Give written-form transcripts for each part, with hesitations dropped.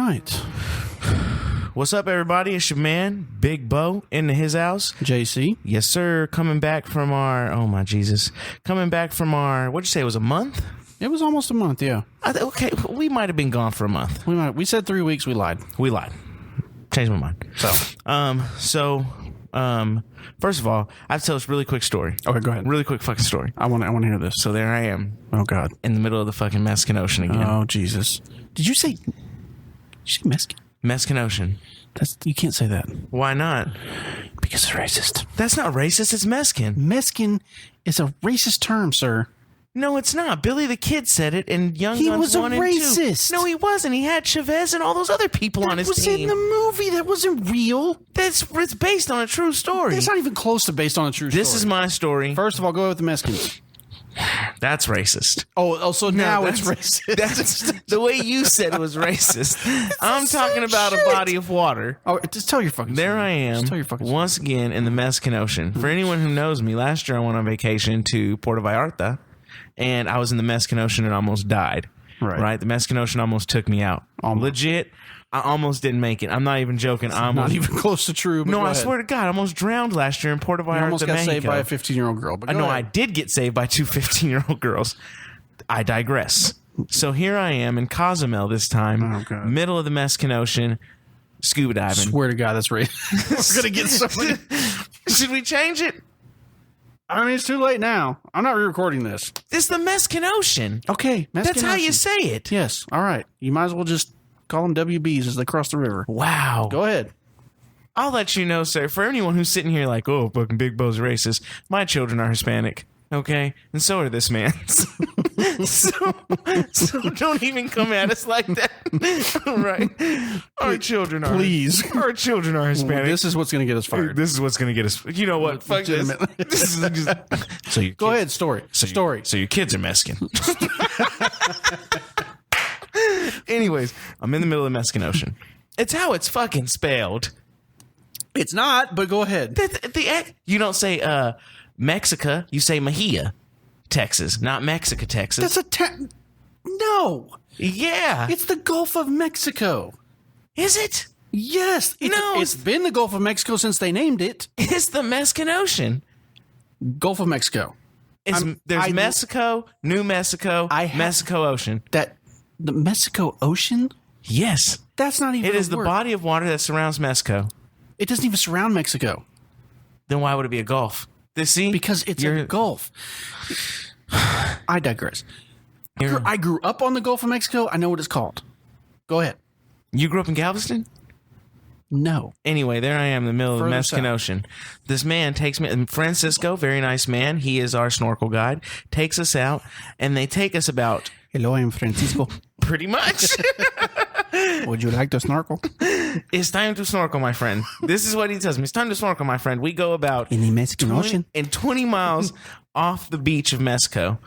right. What's up, everybody? It's your man, Big Bo, into his house. JC. Yes, sir. Coming back from our, oh my Jesus. Coming back from our, what'd you say, it was a month? It was almost a month, yeah. Okay, we might have been gone for a month. We said 3 weeks, we lied. We lied. Changed my mind. First of all, I have to tell this really quick story. Okay, go ahead. Really quick fucking story. I want to hear this. So there I am. Oh, God. In the middle of the fucking Mexican Ocean again. Oh, Jesus. Did you say Mexican? Mexican Ocean. You can't say that. Why not? Because it's racist. That's not racist. It's Mexican. Mexican is a racist term, sir. No, it's not. Billy the Kid said it, and Young He Guns was a 1 and 2. racist. No, he wasn't. He had Chavez and all those other people on his team. That was in the movie. That wasn't real. It's based on a true story. It's not even close to based on a true story. This is my story. First of all, go ahead with the Mexicans. That's racist. So now it's racist. That's the way you said it was racist. I'm talking about a body of water. Oh, just tell your fucking There story. I am, Just tell your fucking story. once again in the Mexican Ocean. For anyone who knows me, last year I went on vacation to Puerto Vallarta, and I was in the Mexican Ocean and almost died. Right? The Mexican Ocean almost took me out. Legit, I almost didn't make it. I'm not even joking. I'm not even close to true. But no, I swear to God, I almost drowned last year in Puerto Vallarta, You almost got Mexico. saved by a 15-year-old girl. But I know I did get saved by two 15-year-old girls. I digress. So here I am in Cozumel this time, middle of the Mexican Ocean, scuba diving. Swear to God, that's racist. We're going to get somebody. Should we change it? I mean, it's too late now. I'm not re-recording this. It's the Mexican Ocean. Okay. That's how you say it. Yes. All right. You might as well just call them WBs as they cross the river. Wow. Go ahead. I'll let you know, sir. For anyone who's sitting here like, oh, fucking Big Bo's racist, my children are Hispanic. Okay? And so are this man's. so don't even come at us like that. Right? Our children are. Please. Our children are Hispanic. This is what's going to get us fired. This is what's going to get us. You know what? Fuck this. This is just, so your Go ahead. Story. So your kids are Mexican. Anyways, I'm in the middle of the Mexican Ocean. It's how it's fucking spelled. It's not, but go ahead. You don't say Mexica, you say Mejia, Texas, not Mexico, Texas. That's No. Yeah. It's the Gulf of Mexico. Is it? Yes. It's been the Gulf of Mexico since they named it. It's the Mexican Ocean. Gulf of Mexico. There's Mexico, New Mexico, Mexico Ocean. The Mexico Ocean? Yes. That's not even It is the body of water that surrounds Mexico. It doesn't even surround Mexico. Then why would it be a gulf? Because it's a gulf. I digress. I grew up on the Gulf of Mexico. I know what it's called. Go ahead. You grew up in Galveston? No. Anyway, there I am in the middle of the Mexican Ocean. This man takes me, Francisco, very nice man. He is our snorkel guide, takes us out, and they take us about... Hello, I'm Francisco. Pretty much. Would you like to snorkel? It's time to snorkel, my friend. This is what he tells me. It's time to snorkel, my friend. We go about... In the Mexican Ocean? In 20 miles off the beach of Mexico.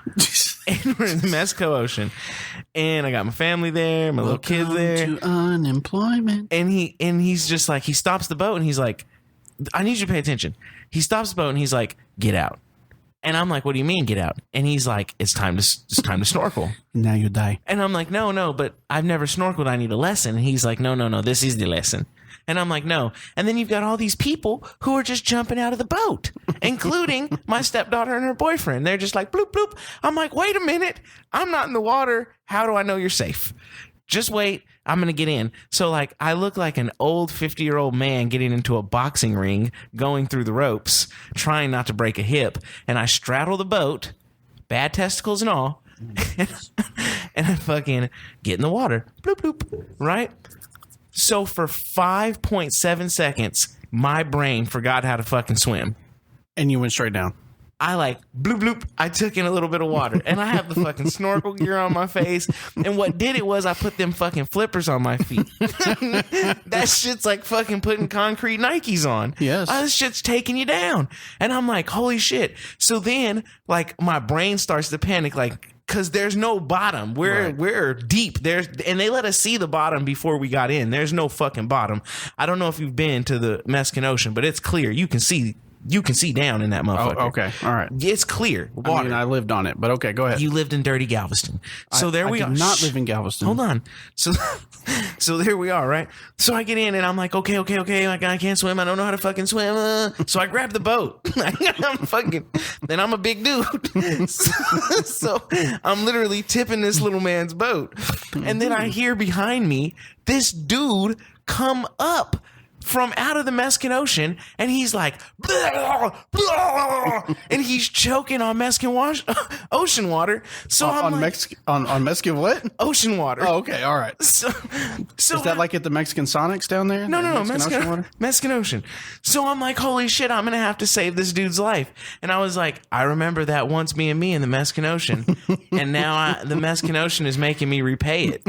And we're in the Mexico Ocean. And I got my family there, my little kids there. To unemployment. And he's just like, he stops the boat and he's like, I need you to pay attention. He stops the boat and he's like, get out. And I'm like, what do you mean get out? And he's like, it's time to snorkel. Now you die. And I'm like, no, but I've never snorkeled. I need a lesson. And he's like, no, this is the lesson. And I'm like, no. And then you've got all these people who are just jumping out of the boat, including my stepdaughter and her boyfriend. They're just like, bloop, bloop. I'm like, wait a minute. I'm not in the water. How do I know you're safe? Just wait. I'm going to get in. So, like, I look like an old 50-year-old man getting into a boxing ring, going through the ropes, trying not to break a hip. And I straddle the boat, bad testicles and all, and I fucking get in the water. Bloop, bloop. Right? So, for 5.7 seconds, my brain forgot how to fucking swim. And you went straight down. I like bloop bloop. I took in a little bit of water and I have the fucking snorkel gear on my face. And what did it was I put them fucking flippers on my feet. That shit's like fucking putting concrete Nikes on. Yes. This shit's taking you down. And I'm like, holy shit. So then like my brain starts to panic, like, cause there's no bottom. We're deep. And they let us see the bottom before we got in. There's no fucking bottom. I don't know if you've been to the Mexican Ocean, but it's clear. You can see you can see down in that motherfucker. Oh, okay. All right. It's clear water. I mean, I lived on it, but okay, go ahead. You lived in dirty Galveston. So I did not live in Galveston. Hold on. So there we are, right? So I get in and I'm like, okay. Like, I can't swim. I don't know how to fucking swim. So I grab the boat. Then I'm a big dude. So I'm literally tipping this little man's boat. And then I hear behind me this dude come up from out of the Mexican Ocean, and he's like, blah, blah, and he's choking on Mexican ocean water. So I'm on like, on Mexican what? Ocean water. Oh, okay, all right. So is that like at the Mexican Sonics down there? No, Mexican Ocean. So I'm like, holy shit, I'm gonna have to save this dude's life. And I was like, I remember that once being me in the Mexican Ocean, and now the Mexican Ocean is making me repay it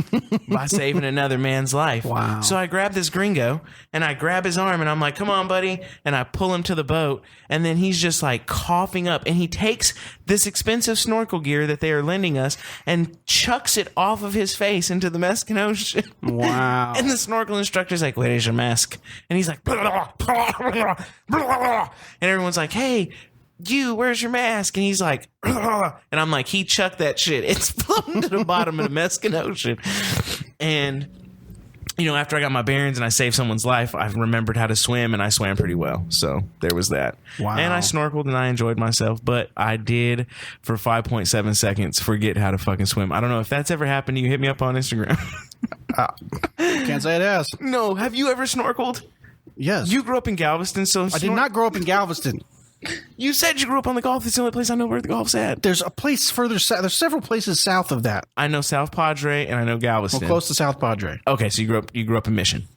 by saving another man's life. Wow. So I grab this gringo and I grab his arm and I'm like, come on, buddy. And I pull him to the boat, and then he's just like coughing up, and he takes this expensive snorkel gear that they are lending us and chucks it off of his face into the Mexican Ocean. Wow. And the snorkel instructor's like, where's your mask? And he's like, blah, blah, blah, blah. And everyone's like, hey, where's your mask? And he's like, and I'm like, he chucked that shit. It's floating to the bottom of the Mexican Ocean. And after I got my bearings and I saved someone's life, I remembered how to swim, and I swam pretty well. So there was that. Wow. And I snorkeled and I enjoyed myself, but I did for 5.7 seconds forget how to fucking swim. I don't know if that's ever happened to you. Hit me up on Instagram. Can't say it has. No. Have you ever snorkeled? Yes. You grew up in Galveston, so I did not grow up in Galveston. You said you grew up on the Gulf. It's the only place I know where the Gulf's at. There's a place further south. There's several places south of that. I know South Padre and I know Galveston. Well, close to South Padre. Okay, so you grew up in Mission.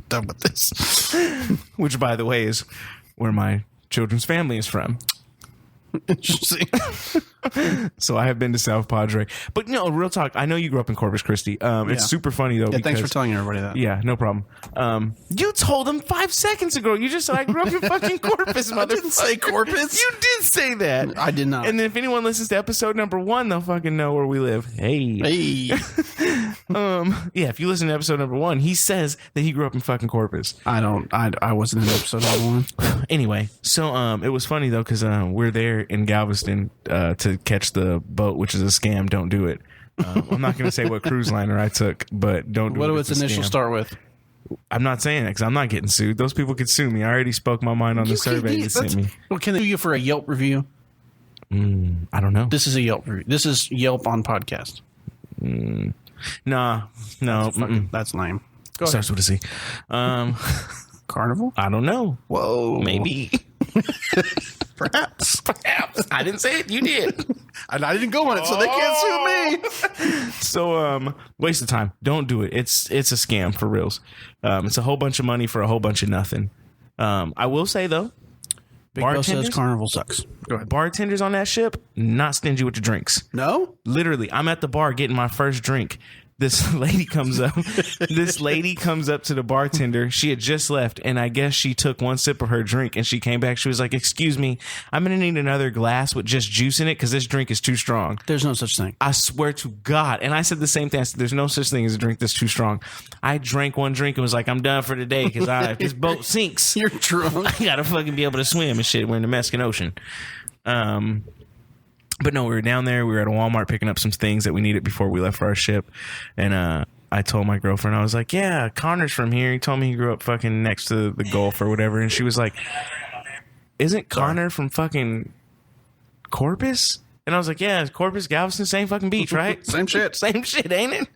Done with this. Which, by the way, is where my children's family is from. Interesting. So I have been to South Padre, but no, real talk. I know you grew up in Corpus Christi. It's super funny though. Yeah, thanks for telling everybody that. Yeah, no problem. You told them 5 seconds ago. You just said I grew up in fucking Corpus, motherfucker. I didn't say Corpus. You did say that. I did not. And then if anyone listens to episode number 1, they'll fucking know where we live. Hey. Yeah, if you listen to episode number 1, he says that he grew up in fucking Corpus. I wasn't in episode number 1. Anyway, so it was funny though, because we're there in Galveston to catch the boat, which is a scam. Don't do it. I'm not going to say what cruise liner I took, but don't do it. What do its initial start with? I'm not saying that because I'm not getting sued. Those people could sue me. I already spoke my mind on the survey you sent me. Well, can they sue you for a Yelp review? I don't know. This is a Yelp review. This is Yelp on podcast. No. That's lame. Go Starts with a C. Carnival? I don't know. Whoa. Maybe. Perhaps. I didn't say it. You did. And I didn't go on it, so they can't sue me. So, waste of time. Don't do it. It's a scam for reals. It's a whole bunch of money for a whole bunch of nothing. I will say though, Big Bill says Carnival sucks. Go ahead. Bartenders on that ship, not stingy with the drinks. No? Literally, I'm at the bar getting my first drink. This lady comes up. This lady comes up to the bartender. She had just left, and I guess she took one sip of her drink, and she came back. She was like, "Excuse me, I'm gonna need another glass with just juice in it because this drink is too strong." There's no such thing. I swear to God. And I said the same thing. I said, "There's no such thing as a drink that's too strong." I drank one drink and was like, "I'm done for today because if this boat sinks, You're drunk. I gotta fucking be able to swim and shit. We're in the Mexican Ocean." But no, we were down there. We were at a Walmart picking up some things that we needed before we left for our ship. And I told my girlfriend, I was like, "Yeah, Connor's from here. He told me he grew up fucking next to the Gulf or whatever." And she was like, "Isn't Connor from fucking Corpus?" And I was like, "Yeah, Corpus, Galveston, same fucking beach, right?" Same shit. Same shit, ain't it?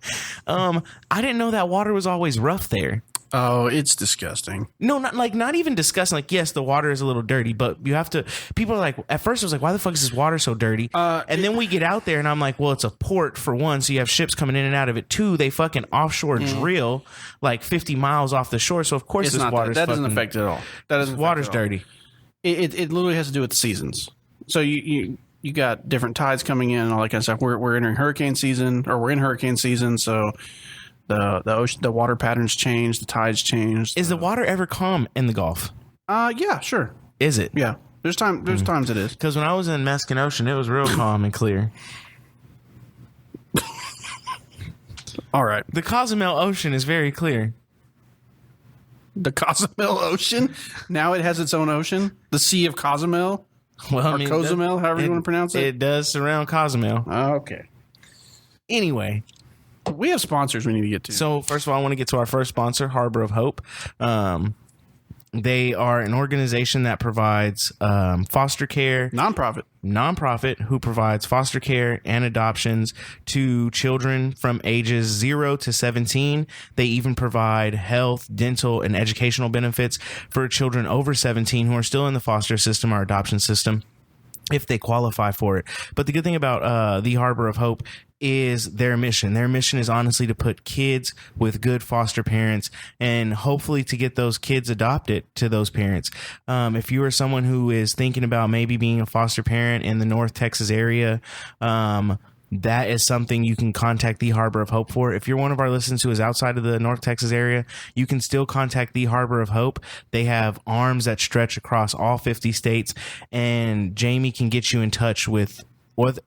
I didn't know that water was always rough there. Oh, it's disgusting. No, not even disgusting. Like, yes, the water is a little dirty, but you have to. People are like, at first, I was like, "Why the fuck is this water so dirty?" And then we get out there, and I'm like, "Well, it's a port for one, so you have ships coming in and out of it. Two, they fucking offshore drill like 50 miles off the shore, so of course this water that doesn't affect it at all. That doesn't. Water's dirty. It literally has to do with the seasons. So you got different tides coming in and all that kind of stuff. We're entering hurricane season, or we're in hurricane season, so. The ocean, the water patterns change, the tides change. Is the water ever calm in the Gulf? Yeah, sure. Is it? Yeah. There's times it is. Because when I was in Mexican Ocean, it was real calm and clear. All right. The Cozumel Ocean is very clear. The Cozumel Ocean. Now it has its own ocean. The Sea of Cozumel. Well, Or Cozumel, however you want to pronounce it. It does surround Cozumel. Okay. Anyway. We have sponsors we need to get to. So, first of all, I want to get to our first sponsor, Harbor of Hope. They are an organization that provides foster care. Nonprofit who provides foster care and adoptions to children from ages 0 to 17. They even provide health, dental, and educational benefits for children over 17 who are still in the foster system or adoption system, if they qualify for it. But the good thing about the Harbor of Hope is their mission. Their mission is honestly to put kids with good foster parents and hopefully to get those kids adopted to those parents. If you are someone who is thinking about maybe being a foster parent in the North Texas area, that is something you can contact the Harbor of Hope for. If you're one of our listeners who is outside of the North Texas area, you can still contact the Harbor of Hope. They have arms that stretch across all 50 states, and Jamie can get you in touch with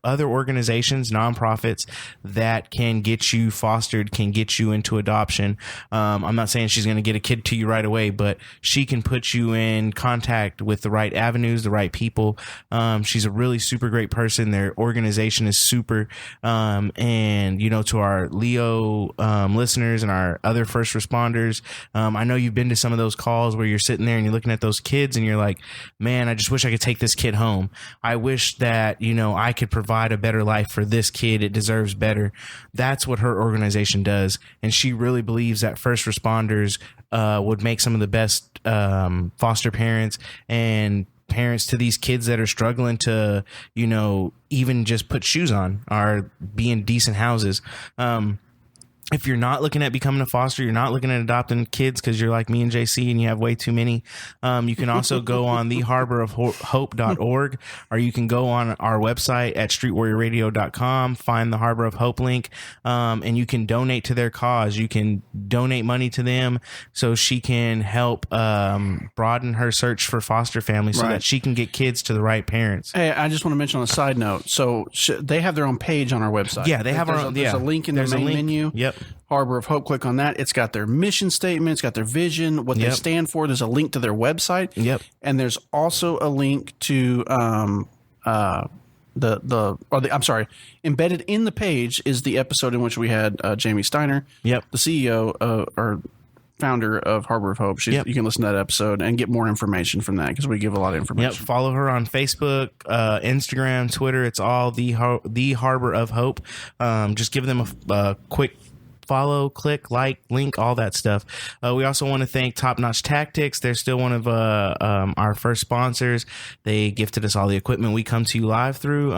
other organizations, nonprofits that can get you fostered, can get you into adoption. I'm not saying she's going to get a kid to you right away, but she can put you in contact with the right avenues, the right people. She's a really super great person. Their organization is super. And, you know, to our Leo listeners and our other first responders, I know you've been to some of those calls where you're sitting there and you're looking at those kids and you're like, man, I just wish I could take this kid home. I wish that, you know, I could provide a better life for this kid. It deserves better. That's what her organization does. And she really believes that first responders would make some of the best foster parents and parents to these kids that are struggling to, you know, even just put shoes on or be in decent houses. If you're not looking at becoming a foster, you're not looking at adopting kids because you're like me and JC and you have way too many, you can also go on theharborofhope.org, or you can go on our website at streetwarriorradio.com, find the Harbor of Hope link, and you can donate to their cause. You can donate money to them so she can help broaden her search for foster families so that she can get kids to the right parents. Hey, I just want to mention on a side note. So they have their own page on our website. Yeah, they have our own. There's a link in the main menu. Yep. Harbor of Hope. Click on that. It's got their mission statement. It's got their vision, what they stand for. There's a link to their website. Yep. And there's also a link to embedded in the page is the episode in which we had Jamie Steiner, the CEO or founder of Harbor of Hope. You can listen to that episode and get more information from that because we give a lot of information. Yep. Follow her on Facebook, Instagram, Twitter. It's all the Harbor of Hope. Just give them a quick follow, click, like, link, all that stuff. We also want to thank Top Notch Tactics. They're still one of our first sponsors. They gifted us all the equipment we come to you live through.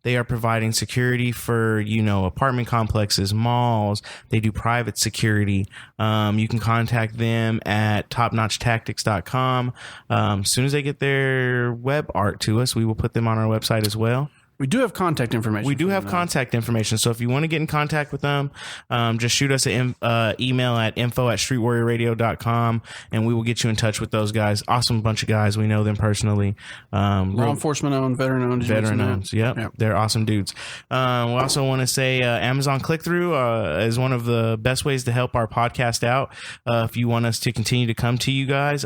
They are providing security for, you know, apartment complexes, malls. They do private security. You can contact them at topnotchtactics.com. As soon as they get their web art to us, we will put them on our website as well. We do have contact information. We do have contact information. So if you want to get in contact with them, just shoot us an email at info@streetwarriorradio.com and we will get you in touch with those guys. Awesome bunch of guys. We know them personally. Law enforcement owned, veteran owned. Veteran owned. Yep. They're awesome dudes. We also want to say Amazon click-through is one of the best ways to help our podcast out if you want us to continue to come to you guys.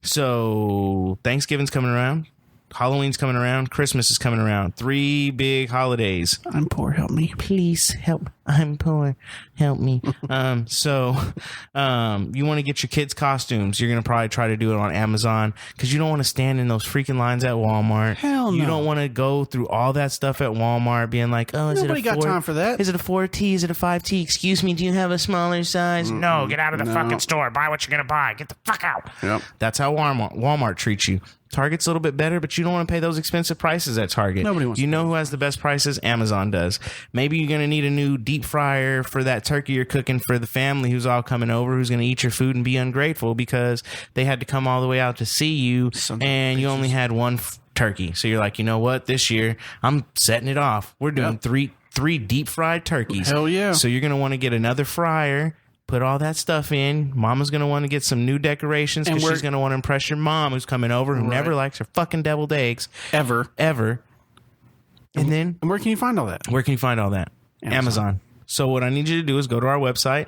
So Thanksgiving's coming around. Halloween's coming around. Christmas is coming around. 3 big holidays. I'm poor. Help me. Please help. I'm poor. Help me. So you want to get your kids' costumes. You're going to probably try to do it on Amazon because you don't want to stand in those freaking lines at Walmart. Hell no. You don't want to go through all that stuff at Walmart being like, oh, is Nobody it a 4? got time for that. Is it a 4T? Is it a 5T? Excuse me, do you have a smaller size? No, get out of the fucking store. Buy what you're going to buy. Get the fuck out. Yep. That's how Walmart treats you. Target's a little bit better, but you don't want to pay those expensive prices at Target. Nobody wants. You know who has the best prices? Amazon does. Maybe you're going to need a new deep fryer for that turkey you're cooking for the family who's all coming over, who's going to eat your food and be ungrateful because they had to come all the way out to see you and you only had one turkey. So you're like, you know what? This year, I'm setting it off. We're doing three deep fried turkeys. Hell yeah. So you're going to want to get another fryer. Put all that stuff in. Mama's going to want to get some new decorations because she's going to want to impress your mom who's coming over who never likes her fucking deviled eggs. Ever. And then... And where can you find all that? Where can you find all that? Amazon. So what I need you to do is go to our website,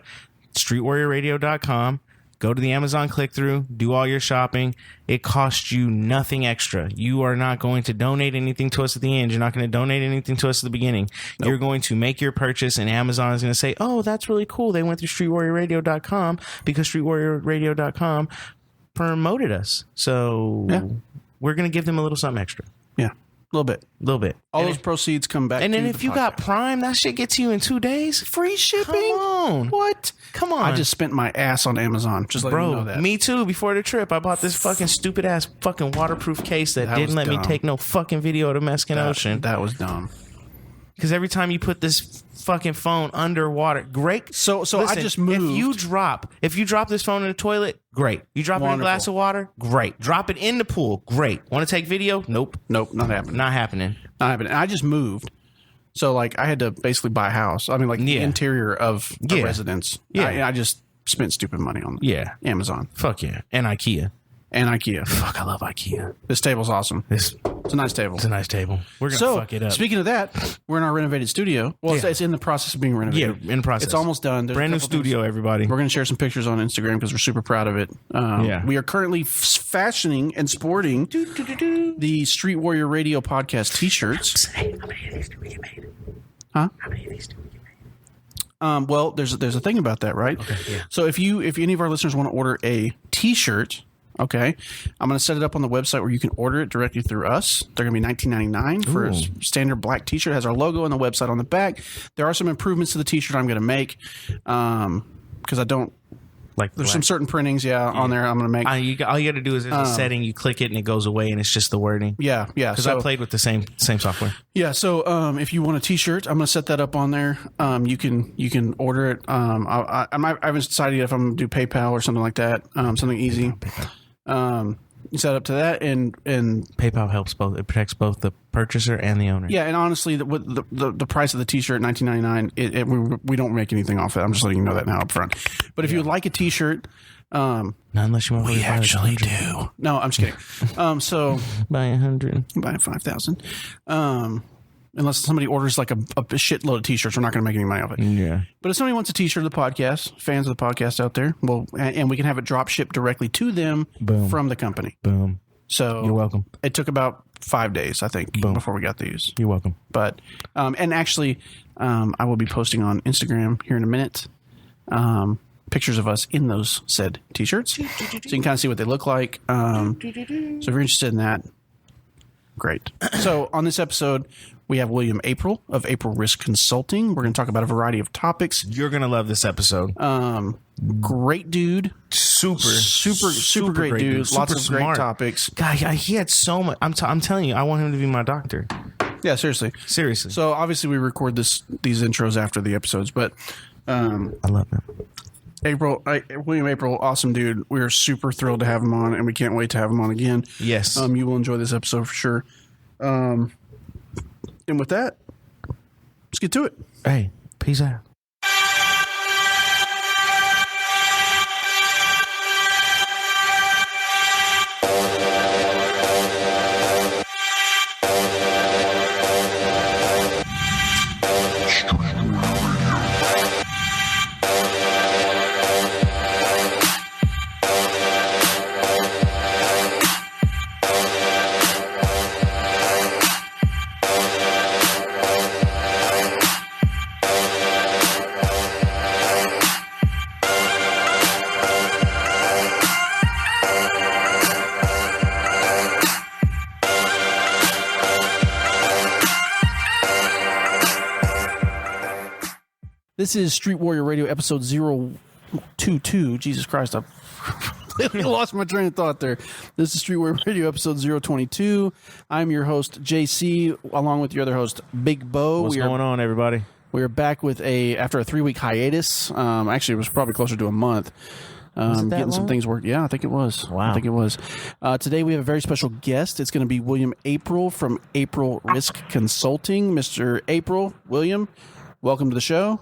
streetwarriorradio.com. Go to the Amazon click-through, do all your shopping. It costs you nothing extra. You are not going to donate anything to us at the end. You're not going to donate anything to us at the beginning. Nope. You're going to make your purchase, and Amazon is going to say, oh, that's really cool. They went through StreetWarriorRadio.com because StreetWarriorRadio.com promoted us. So we're going to give them a little something extra. Yeah. A little bit. All those proceeds come back. And then to if you got Prime, that shit gets you in 2 days. Free shipping. Come on. What? Come on. I just spent my ass on Amazon. Just let you know that. Me too. Before the trip, I bought this fucking stupid ass fucking waterproof case that didn't let me take no fucking video of the Mexican Ocean. That was dumb. Because every time you put this fucking phone underwater, great. So listen, I just moved. If you drop this phone in the toilet, great. You drop it in a glass of water, great. Drop it in the pool, great. Want to take video? Nope, not happening. Not happening. I just moved. So like I had to basically buy a house. I mean like the interior of a residence. Yeah. I just spent stupid money on Amazon. Fuck yeah. And IKEA. Fuck, I love IKEA. This table's awesome. It's a nice table. We're going to fuck it up. Speaking of that, we're in our renovated studio. Well, it's in the process of being renovated. Yeah, in the process. It's almost done. There's brand new studio, everybody. We're going to share some pictures on Instagram because we're super proud of it. We are currently fashioning and sporting the Street Warrior Radio podcast t-shirts. How many of these do we get made? Huh? How many of these do we get made? Well, there's a thing about that, right? Okay, yeah. So if any of our listeners want to order a t-shirt, okay, I'm going to set it up on the website where you can order it directly through us. They're going to be $19.99 for a standard black t-shirt. It has our logo on the website on the back. There are some improvements to the t-shirt I'm going to make because I don't like. There's some certain printings, on there. I'm going to make. All you got to do is there's a setting. You click it and it goes away, and it's just the wording. Yeah. Because I played with the same software. Yeah. So if you want a t-shirt, I'm going to set that up on there. You can order it. I haven't decided yet if I'm going to do PayPal or something like that. Something easy. You set up to that, and PayPal helps both. It protects both the purchaser and the owner. Yeah, and honestly, the price of the t-shirt, $19.99, we don't make anything off it. I'm just letting you know that now up front. But if you would like a t-shirt, not unless you want. We actually do. No, I'm just kidding. So buy 100, buy 5,000. Unless somebody orders like a shitload of t-shirts, we're not going to make any money off it. Yeah. But if somebody wants a t-shirt of the podcast, fans of the podcast out there, well, and we can have it drop shipped directly to them from the company. Boom. So you're welcome. It took about 5 days, I think, before we got these. You're welcome. But and actually, I will be posting on Instagram here in a minute pictures of us in those said t-shirts, so you can kind of see what they look like. So if you're interested in that, great. So on this episode, we have William Aprill of Aprill Risk Consulting. We're going to talk about a variety of topics. You're going to love this episode. Great dude. Super great dude. Lots of great topics. God, he had so much. I'm telling you, I want him to be my doctor. Yeah, seriously. So obviously we record these intros after the episodes, but I love him. William Aprill, awesome dude. We are super thrilled to have him on, and we can't wait to have him on again. Yes. You will enjoy this episode for sure. And with that, let's get to it. Hey, peace out. This is Street Warrior Radio episode 022. Jesus Christ, I lost my train of thought there. This is Street Warrior Radio episode 022. I'm your host, JC, along with your other host, Big Bo. What's going on, everybody? We are back with after a 3-week hiatus. Actually, it was probably closer to a month. Getting some things worked. Yeah, I think it was. Wow. I think it was. Today we have a very special guest. It's going to be William Aprill from Aprill Risk Consulting. Mr. Aprill, William, welcome to the show.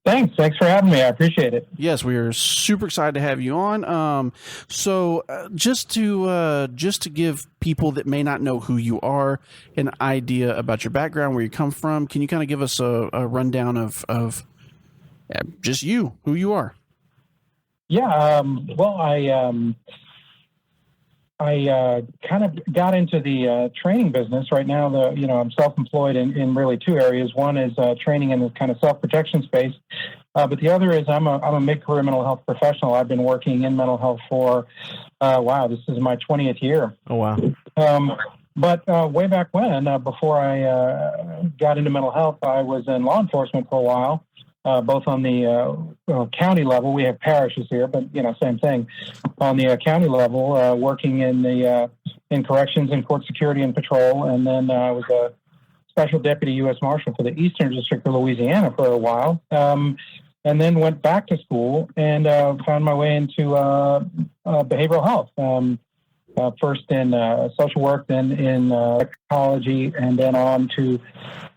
Thanks for having me. I appreciate it. Yes, we are super excited to have you on. Just to give people that may not know who you are an idea about your background, where you come from, can you kind of give us a rundown of just who you are? Yeah. Well, I kind of got into the training business. Right now, I'm self-employed in really two areas. One is training in the kind of self-protection space, but the other is I'm a mid-career mental health professional. I've been working in mental health for this is my 20th year. Oh wow! But way back when, before I got into mental health, I was in law enforcement for a while. Both on the county level, we have parishes here, but same thing. On the county level, working in corrections and court security and patrol, and then I was a special deputy U.S. Marshal for the Eastern District of Louisiana for a while, and then went back to school and found my way into behavioral health. First in social work, then in psychology, and then on to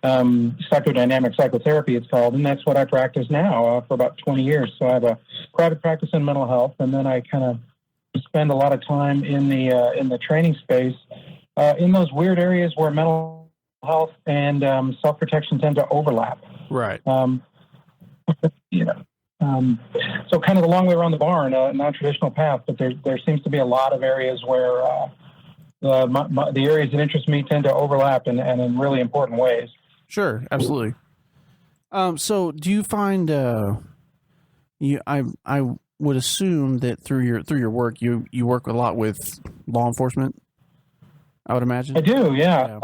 psychodynamic psychotherapy, it's called, and that's what I practice now for about 20 years. So I have a private practice in mental health, and then I kind of spend a lot of time in the training space in those weird areas where mental health and self-protection tend to overlap. Right. So kind of the long way around the barn, non-traditional path, but there seems to be a lot of areas where the areas that interest me tend to overlap and in really important ways. Sure, absolutely. So do you find I would assume that through your work you work a lot with law enforcement, I would imagine. I do, yeah.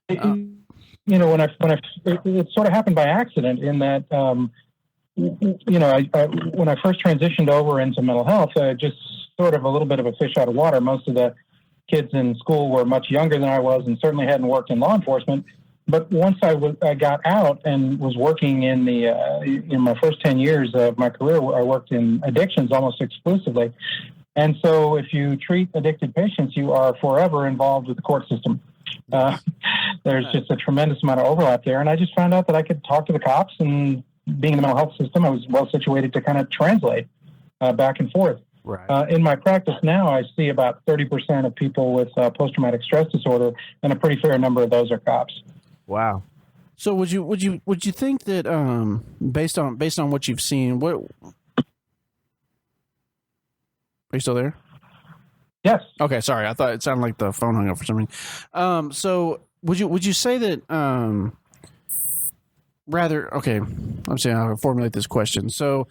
When it sort of happened by accident in that when I first transitioned over into mental health, just sort of a little bit of a fish out of water. Most of the kids in school were much younger than I was and certainly hadn't worked in law enforcement. But once I got out and was working in my first 10 years of my career, I worked in addictions almost exclusively. And so if you treat addicted patients, you are forever involved with the court system. There's just a tremendous amount of overlap there. And I just found out that I could talk to the cops, and being in the mental health system, I was well situated to kind of translate back and forth. Right. In my practice now, I see about 30% of people with post-traumatic stress disorder, and a pretty fair number of those are cops. Wow. So would you think that based on what you've seen, what are you still there? Yes. Okay, sorry. I thought it sounded like the phone hung up for some reason. So would you say that rather, okay, I'm saying how to formulate this question. So,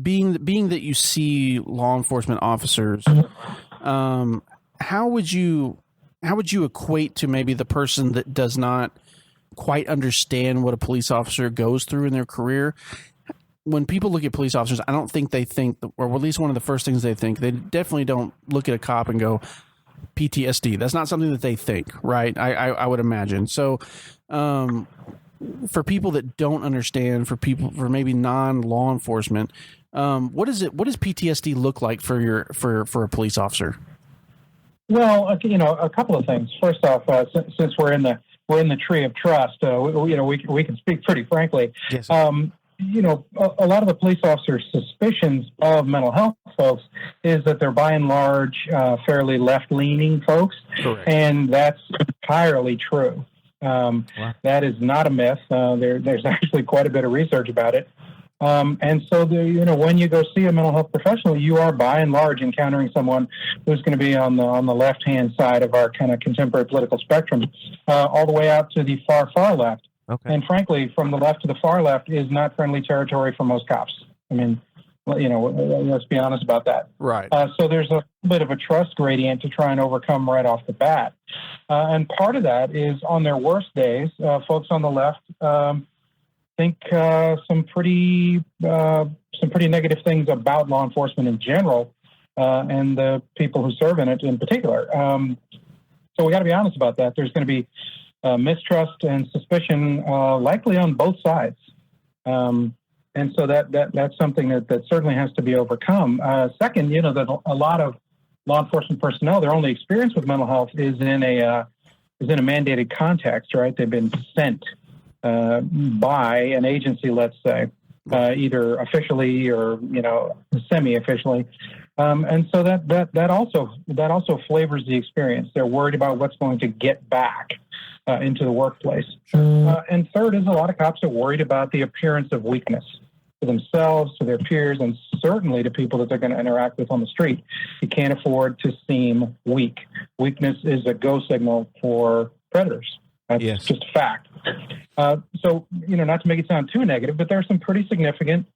being that you see law enforcement officers, how would you equate to maybe the person that does not quite understand what a police officer goes through in their career? When people look at police officers, I don't think they think, or at least one of the first things they think, they definitely don't look at a cop and go, PTSD. That's not something that they think, right? I would imagine. So, for people that don't understand, for maybe non-law enforcement, what does PTSD look like for a police officer? Well, a couple of things. First off, since we're in the tree of trust, we can speak pretty frankly. Yes. A lot of the police officers' suspicions of mental health folks is that they're by and large fairly left-leaning folks. Correct. And that's entirely true. Wow. That is not a myth. There's actually quite a bit of research about it. And so, when you go see a mental health professional, you are by and large encountering someone who's going to be on the left-hand side of our kind of contemporary political spectrum, all the way out to the far left. Okay. And frankly, from the left to the far left is not friendly territory for most cops. I mean, let's be honest about that. Right. So there's a bit of a trust gradient to try and overcome right off the bat. And part of that is on their worst days, folks on the left think some pretty negative things about law enforcement in general, and the people who serve in it in particular. So we got to be honest about that. There's going to be mistrust and suspicion, likely on both sides. And so that's something that certainly has to be overcome. Second, that a lot of law enforcement personnel, their only experience with mental health is in a mandated context, right? They've been sent by an agency, let's say, either officially or semi-officially. And so that also flavors the experience. They're worried about what's going to get back into the workplace. And third is a lot of cops are worried about the appearance of weakness. to themselves, to their peers, and certainly to people that they're going to interact with on the street. You can't afford to seem weak. Weakness is a go signal for predators. That's just a fact. So, not to make it sound too negative, but there are some pretty significant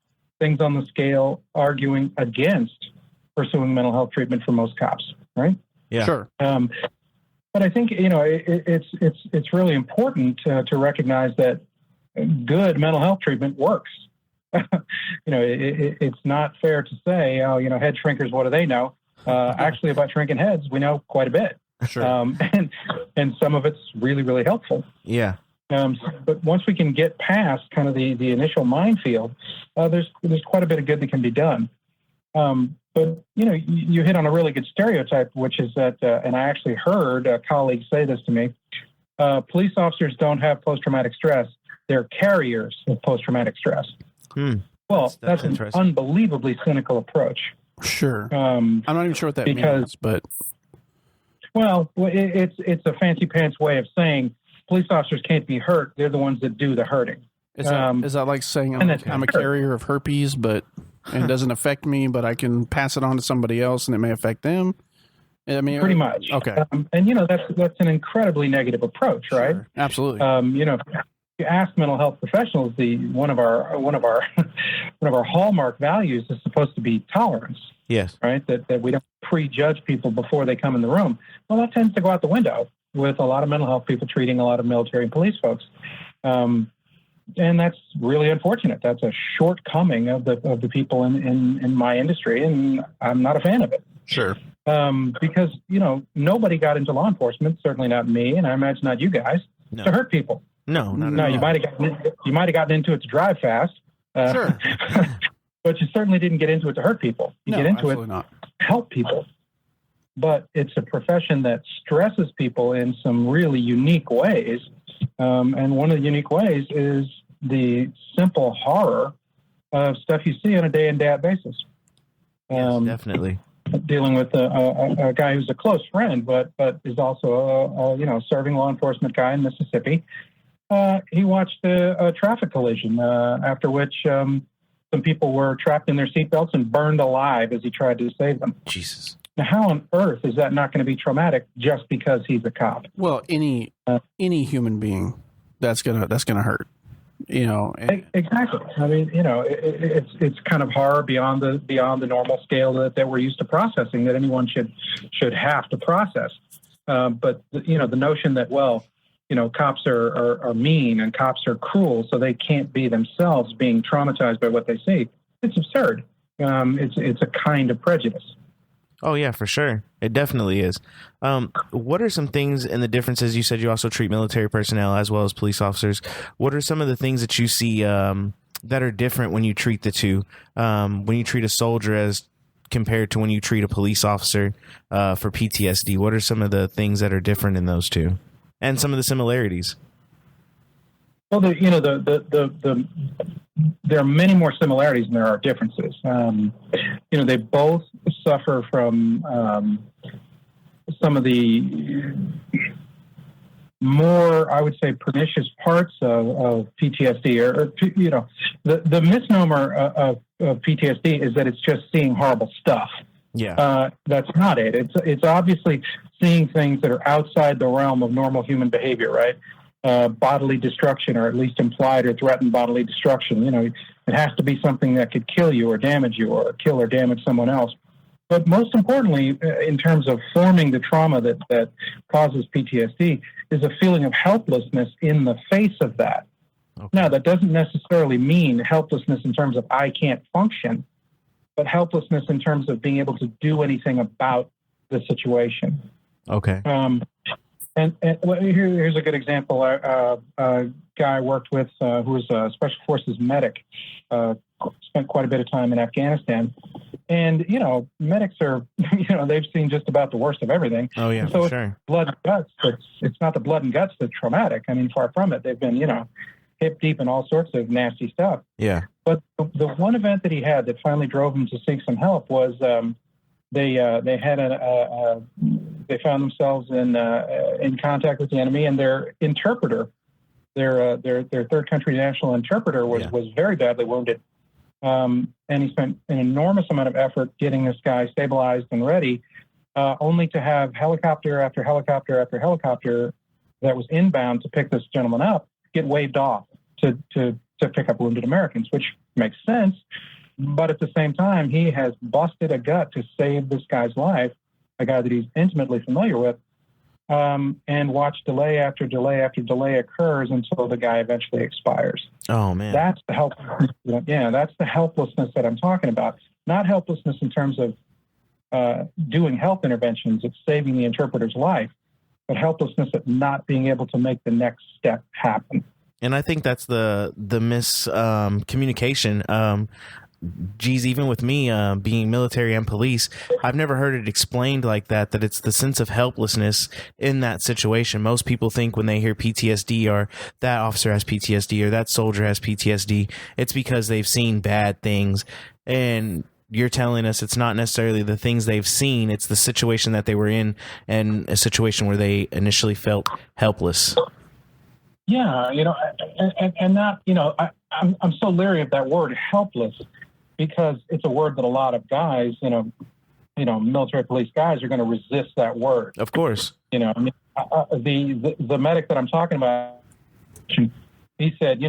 things on the scale arguing against pursuing mental health treatment for most cops, right? Yeah, sure. But I think, it's really important to recognize that good mental health treatment works. It's not fair to say, head shrinkers, what do they know? Actually, about shrinking heads, we know quite a bit. Sure. And some of it's really, really helpful. Yeah. But once we can get past kind of the initial minefield, there's quite a bit of good that can be done. But, you hit on a really good stereotype, which is that, and I actually heard a colleague say this to me, police officers don't have post-traumatic stress. They're carriers of post-traumatic stress. Well, that's an unbelievably cynical approach. Sure. I'm not even sure what that means, but... Well, it's a fancy pants way of saying police officers can't be hurt. They're the ones that do the hurting. Is that like saying I'm a carrier of herpes, but it doesn't affect me, but I can pass it on to somebody else and it may affect them? I mean, pretty much. Okay. And that's an incredibly negative approach, right? Sure. Absolutely. You ask mental health professionals, one of our hallmark values is supposed to be tolerance. Yes. Right. That we don't prejudge people before they come in the room. Well, that tends to go out the window with a lot of mental health people treating a lot of military and police folks. And that's really unfortunate. That's a shortcoming of the people in my industry, and I'm not a fan of it. Sure. Because nobody got into law enforcement, certainly not me, and I imagine not you guys, to hurt people. No, you might have gotten into it to drive fast. Sure. But you certainly didn't get into it to hurt people. You get into it to help people. But it's a profession that stresses people in some really unique ways. And one of the unique ways is the simple horror of stuff you see on a day in, day out basis. Yes, definitely. Dealing with a guy who's a close friend, but is also a serving law enforcement guy in Mississippi. He watched a traffic collision, after which some people were trapped in their seatbelts and burned alive as he tried to save them. Jesus. Now, how on earth is that not going to be traumatic just because he's a cop? Well, any human being, that's gonna hurt. Exactly. I mean, it's kind of horror beyond the normal scale that we're used to processing, that anyone should have to process. But the notion that cops are mean and cops are cruel, so they can't be themselves being traumatized by what they see. It's absurd. It's a kind of prejudice. Oh, yeah, for sure. It definitely is. What are some things and the differences? You said you also treat military personnel as well as police officers. What are some of the things that you see that are different when you treat the two? When you treat a soldier as compared to when you treat a police officer for PTSD? What are some of the things that are different in those two? And some of the similarities? Well, there are many more similarities than there are differences. They both suffer from some of the more, I would say, pernicious parts of PTSD. The misnomer of PTSD is that it's just seeing horrible stuff. Yeah, that's not it. It's obviously seeing things that are outside the realm of normal human behavior, right? Bodily destruction, or at least implied or threatened bodily destruction. It has to be something that could kill you or damage you or kill or damage someone else. But most importantly, in terms of forming the trauma that causes PTSD, is a feeling of helplessness in the face of that. Okay. Now, that doesn't necessarily mean helplessness in terms of I can't function, but helplessness in terms of being able to do anything about the situation. Okay. And here's a good example. A guy I worked with who was a special forces medic, spent quite a bit of time in Afghanistan. And, medics are, they've seen just about the worst of everything. Oh, yeah, so sure. It's blood and guts. It's not the blood and guts that's traumatic. I mean, far from it. They've been, hip deep in all sorts of nasty stuff. Yeah. But the one event that he had that finally drove him to seek some help was they found themselves in contact with the enemy, and their interpreter, their third country national interpreter was very badly wounded. And he spent an enormous amount of effort getting this guy stabilized and ready, only to have helicopter after helicopter after helicopter that was inbound to pick this gentleman up get waved off to pick up wounded Americans, which makes sense. But at the same time, he has busted a gut to save this guy's life, a guy that he's intimately familiar with, and watch delay after delay after delay occurs until the guy eventually expires. Oh, man. That's the helplessness. Yeah, that's the helplessness that I'm talking about. Not helplessness in terms of doing health interventions, it's saving the interpreter's life, but helplessness at not being able to make the next step happen. And I think that's the miscommunication. Geez, even with me being military and police, I've never heard it explained like that it's the sense of helplessness in that situation. Most people think when they hear PTSD or that officer has PTSD or that soldier has PTSD, it's because they've seen bad things. And you're telling us it's not necessarily the things they've seen, it's the situation that they were in and a situation where they initially felt helpless. Yeah, and that, I'm so leery of that word helpless because it's a word that a lot of guys, military police guys are going to resist that word. Of course. The medic that I'm talking about, he said,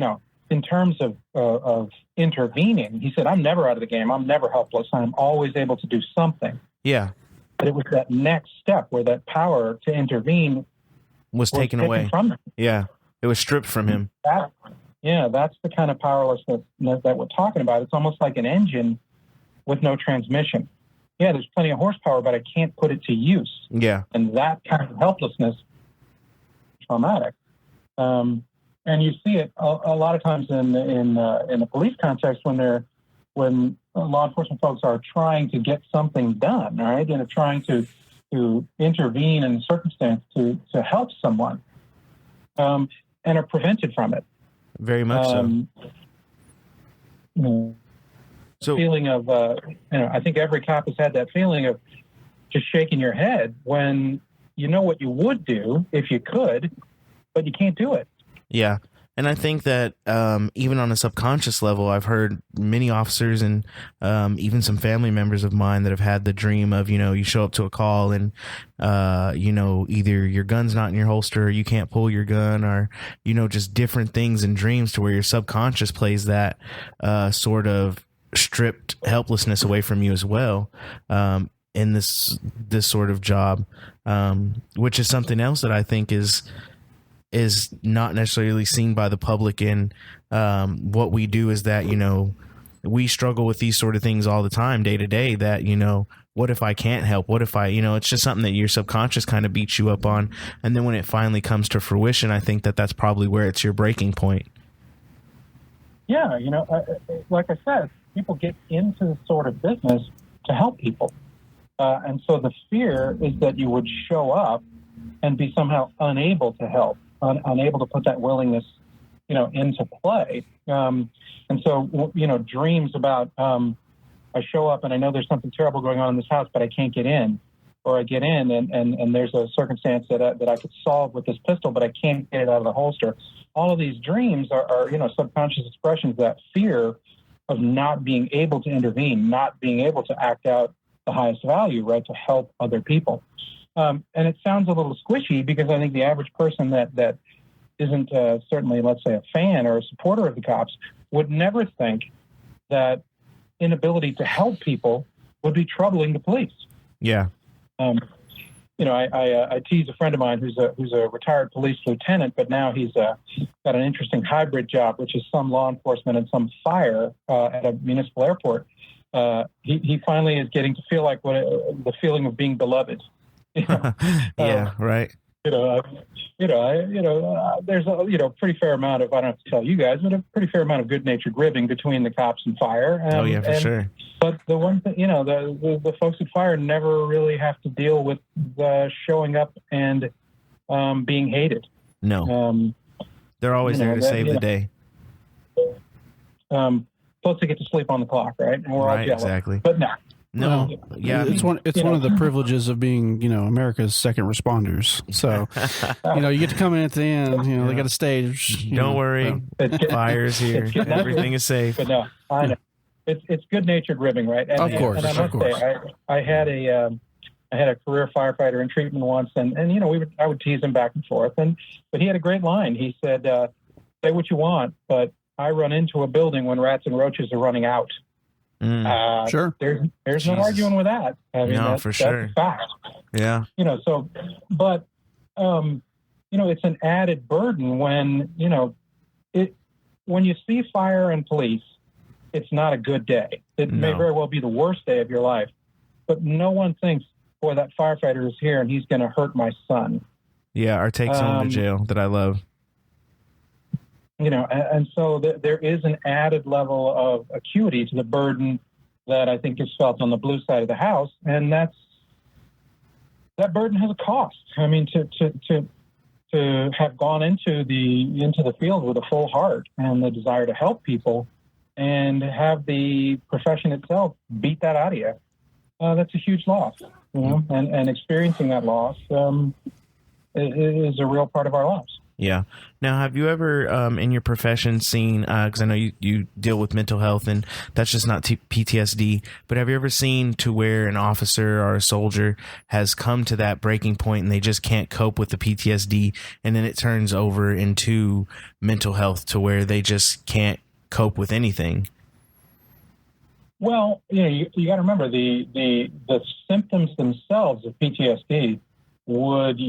in terms of intervening, he said, I'm never out of the game. I'm never helpless. I'm always able to do something. Yeah. But it was that next step where that power to intervene was taken away from him. Yeah. It was stripped from him. That's the kind of powerlessness that we're talking about. It's almost like an engine with no transmission. Yeah, there's plenty of horsepower, but I can't put it to use. Yeah. And that kind of helplessness is traumatic. And you see it a lot of times in the police context when law enforcement folks are trying to get something done, right? And trying to intervene in a circumstance to help someone. And are prevented from it. Very much so. Feeling of, I think every cop has had that feeling of just shaking your head when you know what you would do if you could, but you can't do it. Yeah. And I think that even on a subconscious level, I've heard many officers and even some family members of mine that have had the dream of, you show up to a call and, either your gun's not in your holster or you can't pull your gun or, just different things in dreams to where your subconscious plays that sort of stripped helplessness away from you as well in this sort of job, which is something else that I think is not necessarily seen by the public. And what we do is that, we struggle with these sort of things all the time, day to day, that, what if I can't help? What if I, it's just something that your subconscious kind of beats you up on. And then when it finally comes to fruition, I think that that's probably where it's your breaking point. Yeah. Like I said, people get into this sort of business to help people. And so the fear is that you would show up and be somehow unable to help. Unable to put that willingness, into play. And so, dreams about, I show up and I know there's something terrible going on in this house, but I can't get in. Or I get in and there's a circumstance that I could solve with this pistol, but I can't get it out of the holster. All of these dreams are subconscious expressions of that fear of not being able to intervene, not being able to act out the highest value, right, to help other people. And it sounds a little squishy because I think the average person that isn't certainly, let's say, a fan or a supporter of the cops would never think that inability to help people would be troubling the police. Yeah. I tease a friend of mine who's a retired police lieutenant, but now he's got an interesting hybrid job, which is some law enforcement and some fire at a municipal airport. He finally is getting to feel like the feeling of being beloved. Yeah, right. There's a pretty fair amount of, I don't have to tell you guys, but a pretty fair amount of good-natured ribbing between the cops and fire. For sure. But the one thing, the folks at fire never really have to deal with showing up and being hated. No. They're always there to save the day. Plus they get to sleep on the clock, right? And we're all jealous. Exactly. But no. No, yeah, it's one of the privileges of being, America's second responders. So, you get to come in at the end. They got a stage. Don't worry, fire's here. Everything is safe. But no, I know. it's good-natured ribbing, right? And, Of course, and I must say, I had a career firefighter in treatment once, and I would tease him back and forth, but he had a great line. He said, "Say what you want, but I run into a building when rats and roaches are running out." Sure. There's no arguing with that. I mean, No, for sure. That's a fact. Yeah. So, but, it's an added burden when, when you see fire and police, it's not a good day. It may very well be the worst day of your life, but no one thinks, boy, that firefighter is here and he's going to hurt my son. Yeah. Or take someone to jail that I love. And so there is an added level of acuity to the burden that I think is felt on the blue side of the house, and that burden has a cost. I mean, to have gone into the field with a full heart and the desire to help people, and have the profession itself beat that out of you, that's a huge loss. And experiencing that loss is a real part of our lives. Yeah. Now, have you ever, in your profession, seen, because I know you deal with mental health and that's just not PTSD, but have you ever seen to where an officer or a soldier has come to that breaking point and they just can't cope with the PTSD, and then it turns over into mental health to where they just can't cope with anything? Well, you got to remember the symptoms themselves of PTSD would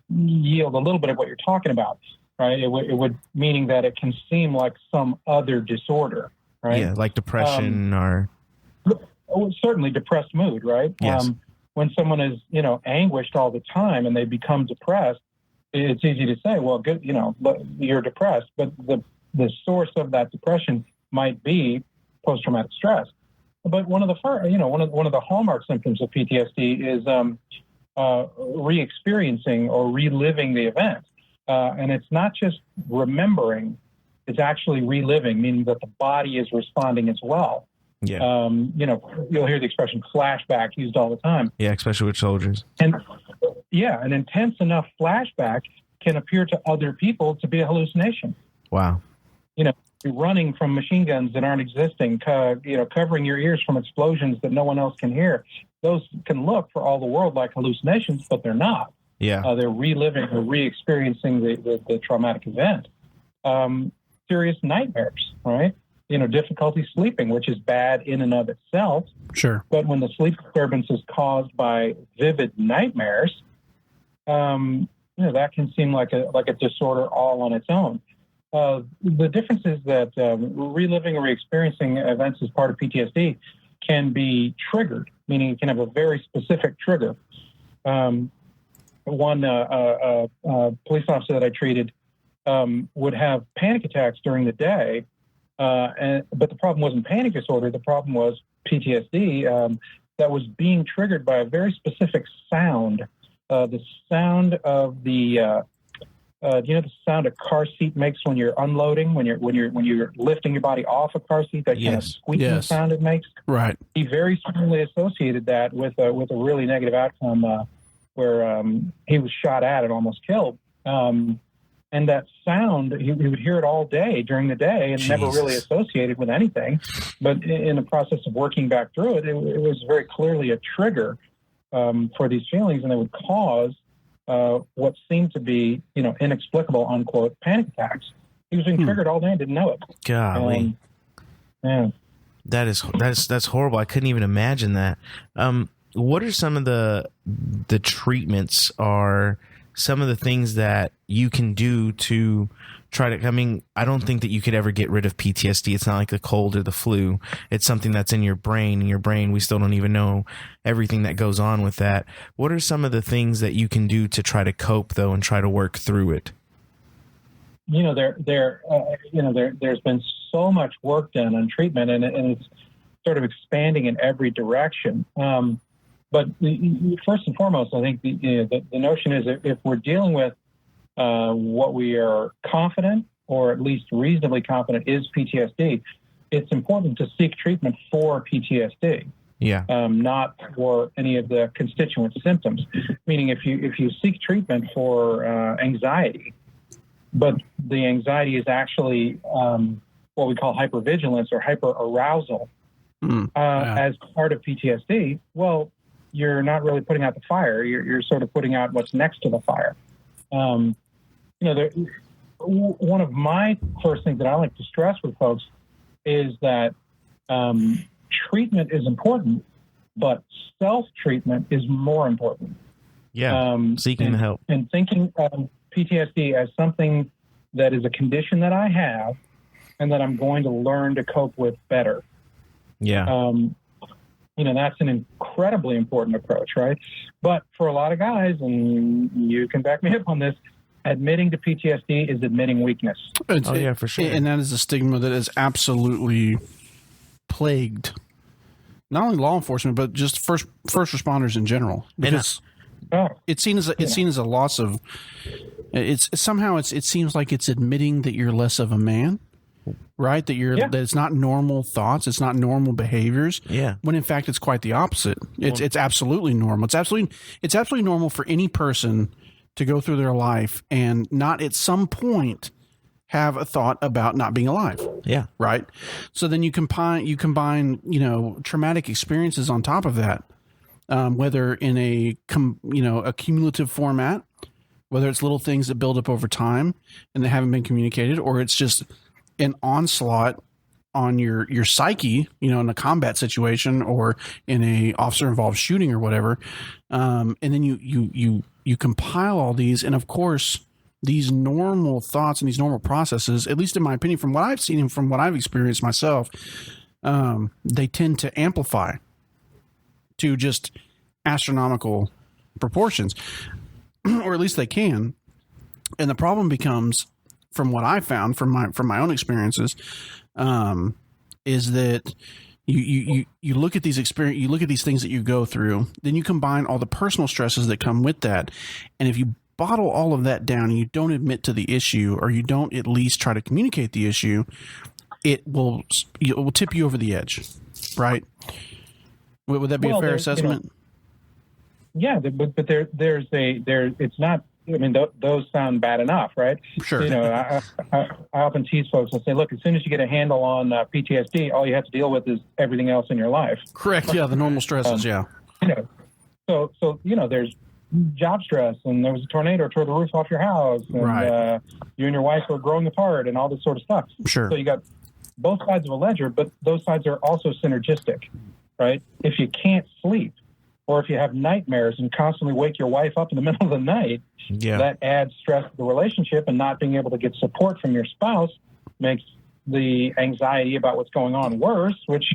yield a little bit of what you're talking about, right? It would meaning that it can seem like some other disorder, right? Yeah, like depression or certainly depressed mood, right? Yes. When someone is, anguished all the time and they become depressed, it's easy to say, well, good, you're depressed, but the source of that depression might be post-traumatic stress. But one of the hallmark symptoms of PTSD is re-experiencing or reliving the event. And it's not just remembering, it's actually reliving, meaning that the body is responding as well. Yeah. You'll hear the expression flashback used all the time. Yeah, especially with soldiers. And an intense enough flashback can appear to other people to be a hallucination. Wow. Running from machine guns that aren't existing, covering your ears from explosions that no one else can hear. Those can look for all the world like hallucinations, but they're not. Yeah. They're reliving or re-experiencing the traumatic event. Serious nightmares, right? Difficulty sleeping, which is bad in and of itself. Sure. But when the sleep disturbance is caused by vivid nightmares, that can seem like a disorder all on its own. The difference is that reliving or re-experiencing events as part of PTSD can be triggered, meaning it can have a very specific trigger. One police officer that I treated would have panic attacks during the day, but the problem wasn't panic disorder. The problem was PTSD that was being triggered by a very specific sound. The sound of the the sound a car seat makes when you're unloading, when you're lifting your body off a car seat, that kind of squeaking sound it makes. Right. He very strongly associated that with a really negative outcome where he was shot at and almost killed. And that sound, he would hear it all day during the day and never really associated with anything. But in the process of working back through it, it was very clearly a trigger for these feelings, and it would cause what seemed to be, inexplicable, unquote, panic attacks. He was being triggered all day and didn't know it. Golly. Yeah. That's horrible. I couldn't even imagine that. What are some of the treatments, or some of the things that you can do to try to, I don't think that you could ever get rid of PTSD. It's not like the cold or the flu. It's something that's in your brain. In your brain, we still don't even know everything that goes on with that. What are some of the things that you can do to try to cope, though, and try to work through it? There's been so much work done on treatment, and it's sort of expanding in every direction. But first and foremost, I think the notion is that if we're dealing with what we are confident, or at least reasonably confident, is PTSD, it's important to seek treatment for PTSD. Yeah. Not for any of the constituent symptoms. Meaning, if you seek treatment for anxiety, but the anxiety is actually what we call hypervigilance or hyperarousal as part of PTSD, well, you're not really putting out the fire. You're sort of putting out what's next to the fire. One of my first things that I like to stress with folks is that treatment is important, but self-treatment is more important. Yeah, seeking the help. And thinking of PTSD as something that is a condition that I have and that I'm going to learn to cope with better. Yeah. That's an incredibly important approach, right? But for a lot of guys, and you can back me up on this, admitting to PTSD is admitting weakness. Yeah, for sure. And that is a stigma that is absolutely plagued not only law enforcement, but just first responders in general. Because it's seen as a loss of. It seems like it's admitting that you're less of a man. Right, that it's not normal thoughts, it's not normal behaviors. Yeah, when in fact it's quite the opposite. It's absolutely normal. It's absolutely normal for any person to go through their life and not at some point have a thought about not being alive. Yeah, right. So then you combine traumatic experiences on top of that, whether in a cumulative format, whether it's little things that build up over time and they haven't been communicated, or it's just an onslaught on your psyche, in a combat situation or in a officer involved shooting or whatever. And then you compile all these. And of course, these normal thoughts and these normal processes, at least in my opinion, from what I've seen and from what I've experienced myself, they tend to amplify to just astronomical proportions, or at least they can. And the problem becomes, from what I found from my own experiences, is that you look at these you look at these things that you go through, then you combine all the personal stresses that come with that, and if you bottle all of that down and you don't admit to the issue, or you don't at least try to communicate the issue, it will tip you over the edge, right? Would that be a fair assessment? But it's not. I mean, those sound bad enough, right? Sure. I often tease folks and say, look, as soon as you get a handle on PTSD, all you have to deal with is everything else in your life. Correct. Yeah, the normal stresses. Yeah. So there's job stress, and there was a tornado tore the roof off your house, and right. You and your wife are growing apart, and all this sort of stuff. Sure. So you got both sides of a ledger, but those sides are also synergistic, right? If you can't sleep, or if you have nightmares and constantly wake your wife up in the middle of the night, that adds stress to the relationship, and not being able to get support from your spouse makes the anxiety about what's going on worse, which,